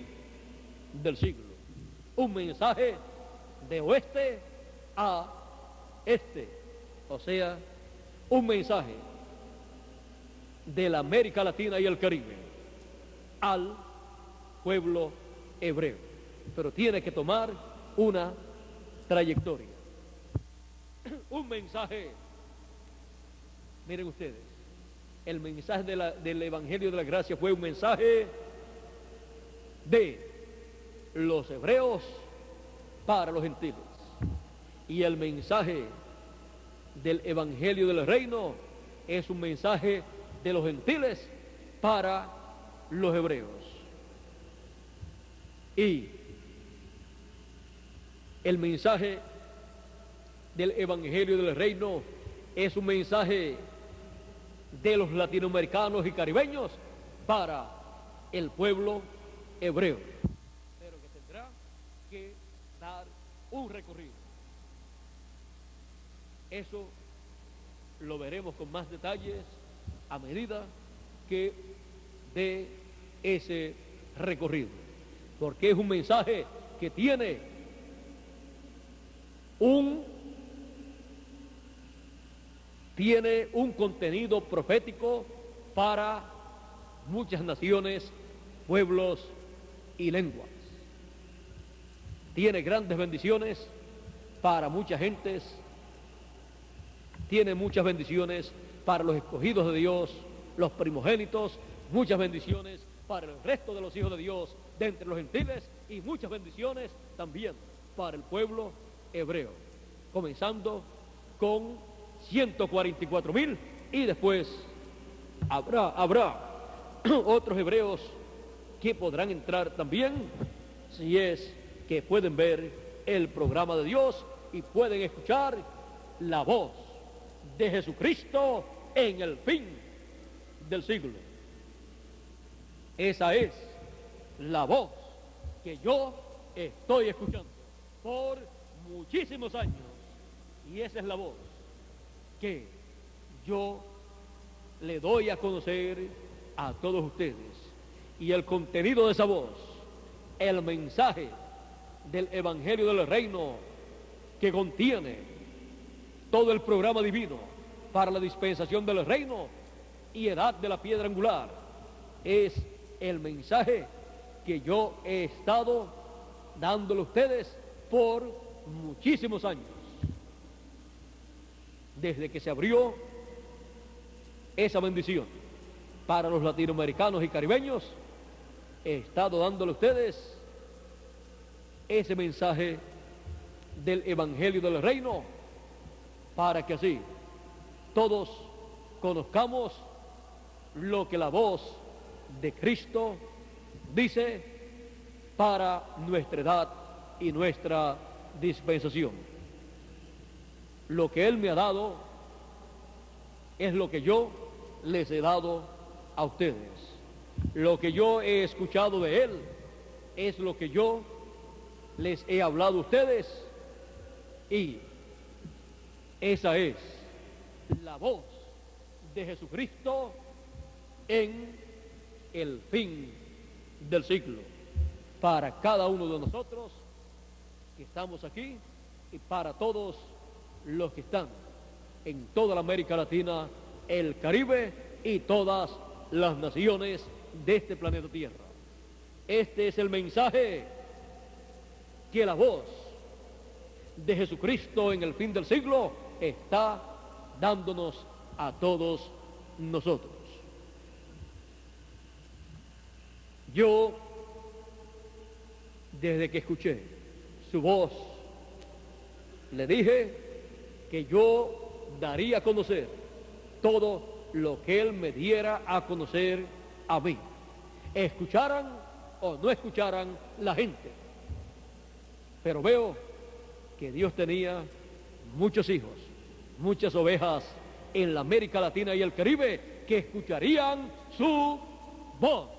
del siglo, un mensaje de oeste a este, o sea, un mensaje de la América Latina y el Caribe al pueblo hebreo, pero tiene que tomar una trayectoria, un mensaje. Miren ustedes, el mensaje del Evangelio de la gracia fue un mensaje de los hebreos para los gentiles, y el mensaje del Evangelio del Reino es un mensaje de los gentiles para los hebreos. Y el mensaje del Evangelio del Reino es un mensaje de los latinoamericanos y caribeños para el pueblo hebreo, pero que tendrá que dar un recorrido. Eso lo veremos con más detalles a medida que dé ese recorrido, porque es un mensaje que tiene un contenido profético para muchas naciones, pueblos y lenguas. Tiene grandes bendiciones para muchas gentes, tiene muchas bendiciones para los escogidos de Dios, los primogénitos, muchas bendiciones para el resto de los hijos de Dios de entre los gentiles, y muchas bendiciones también para el pueblo hebreo, comenzando con 144,000, y después habrá otros hebreos que podrán entrar también, si es que pueden ver el programa de Dios y pueden escuchar la voz de Jesucristo en el fin del siglo. Esa es la voz que yo estoy escuchando por muchísimos años, y esa es la voz que yo le doy a conocer a todos ustedes. Y el contenido de esa voz, el mensaje del Evangelio del Reino, que contiene todo el programa divino para la dispensación del reino y edad de la piedra angular, es el mensaje que yo he estado dándole a ustedes por muchísimos años. Desde que se abrió esa bendición para los latinoamericanos y caribeños, he estado dándole a ustedes ese mensaje del Evangelio del Reino, para que así todos conozcamos lo que la voz de Cristo dice para nuestra edad y nuestra dispensación. Lo que Él me ha dado es lo que yo les he dado a ustedes. Lo que yo he escuchado de Él es lo que yo les he hablado a ustedes, y esa es la voz de Jesucristo en el fin del siglo, para cada uno de nosotros que estamos aquí y para todos los que están en toda la América Latina, el Caribe y todas las naciones de este planeta Tierra. Este es el mensaje que la voz de Jesucristo en el fin del siglo está dándonos a todos nosotros. Yo, desde que escuché su voz, le dije que yo daría a conocer todo lo que Él me diera a conocer a mí, escucharan o no escucharan la gente. Pero veo que Dios tenía muchos hijos, muchas ovejas en la América Latina y el Caribe que escucharían su voz,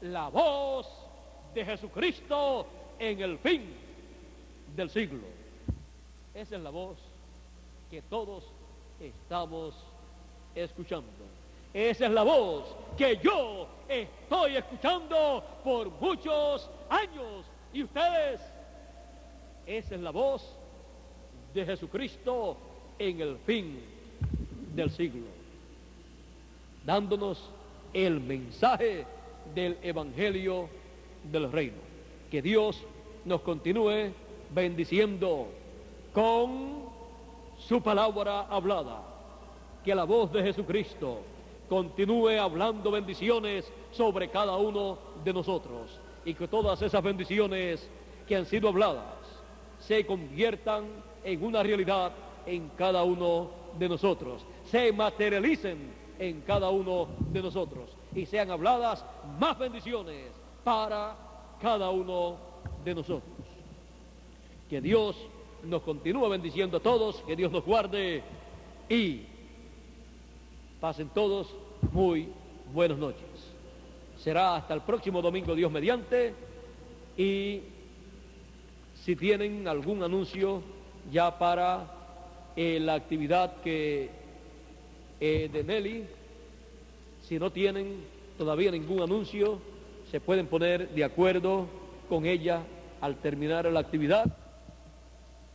la voz de Jesucristo en el fin del siglo. Esa es la voz que todos estamos escuchando. Esa es la voz que yo estoy escuchando por muchos años. ¿Y ustedes? Esa es la voz de Jesucristo en el fin del siglo, dándonos el mensaje del Evangelio del Reino. Que Dios nos continúe bendiciendo con su palabra hablada. Que la voz de Jesucristo continúe hablando bendiciones sobre cada uno de nosotros, y que todas esas bendiciones que han sido habladas se conviertan en una realidad en cada uno de nosotros, se materialicen en cada uno de nosotros y sean habladas más bendiciones para cada uno de nosotros. Que Dios nos continúe bendiciendo a todos, que Dios nos guarde y pasen todos muy buenas noches. Será hasta el próximo domingo, Dios mediante, y si tienen algún anuncio ya para la actividad que de Nelly, si no tienen todavía ningún anuncio, se pueden poner de acuerdo con ella al terminar la actividad,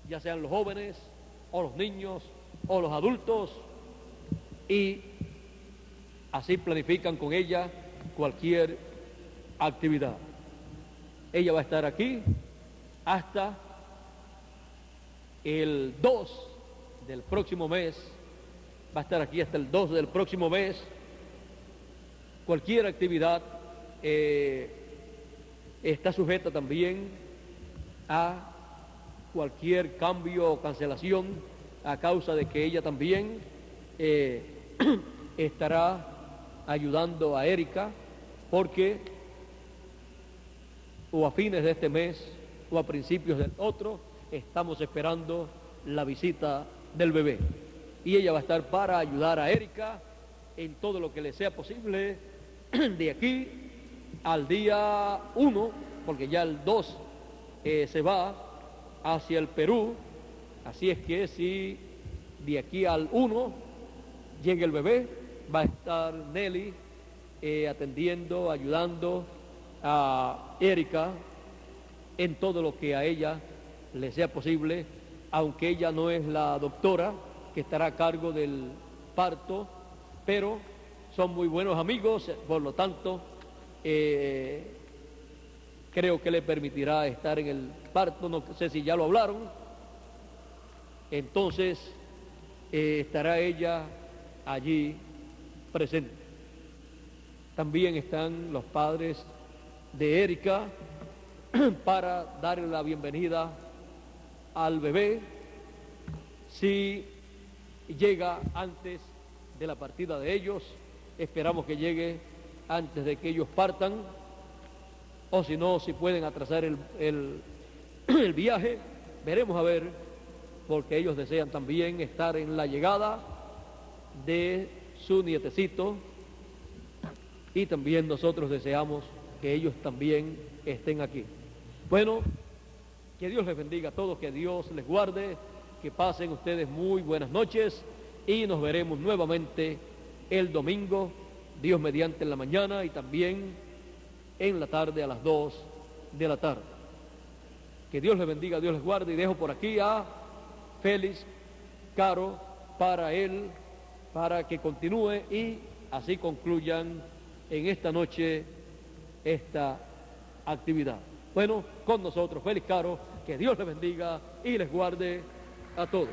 ya sean los jóvenes o los niños o los adultos, y así planifican con ella cualquier actividad. Ella va a estar aquí hasta el 2 del próximo mes, va a estar aquí hasta el 2 del próximo mes. Cualquier actividad está sujeta también a cualquier cambio o cancelación, a causa de que ella también estará ayudando a Erika, porque o a fines de este mes o a principios del otro estamos esperando la visita del bebé, y ella va a estar para ayudar a Erika en todo lo que le sea posible de aquí al día 1, porque ya el 2 se va hacia el Perú. Así es que si de aquí al 1 llega el bebé, va a estar Nelly atendiendo, ayudando a Erika en todo lo que a ella le sea posible, aunque ella no es la doctora que estará a cargo del parto, pero son muy buenos amigos, por lo tanto creo que le permitirá estar en el parto, no sé si ya lo hablaron. Entonces estará ella allí presente. También están los padres de Erika para darle la bienvenida al bebé. Si llega antes de la partida de ellos, esperamos que llegue antes de que ellos partan, o si no, si pueden atrasar el viaje, veremos a ver, porque ellos desean también estar en la llegada de su nietecito, y también nosotros deseamos que ellos también estén aquí. Bueno, que Dios les bendiga a todos, que Dios les guarde, que pasen ustedes muy buenas noches y nos veremos nuevamente el domingo, Dios mediante, en la mañana y también en la tarde a las 2 de la tarde. Que Dios les bendiga, Dios les guarde, y dejo por aquí a Félix Caro para que continúe y así concluyan en esta noche esta actividad. Bueno, con nosotros Félix Caro, que Dios les bendiga y les guarde a todos.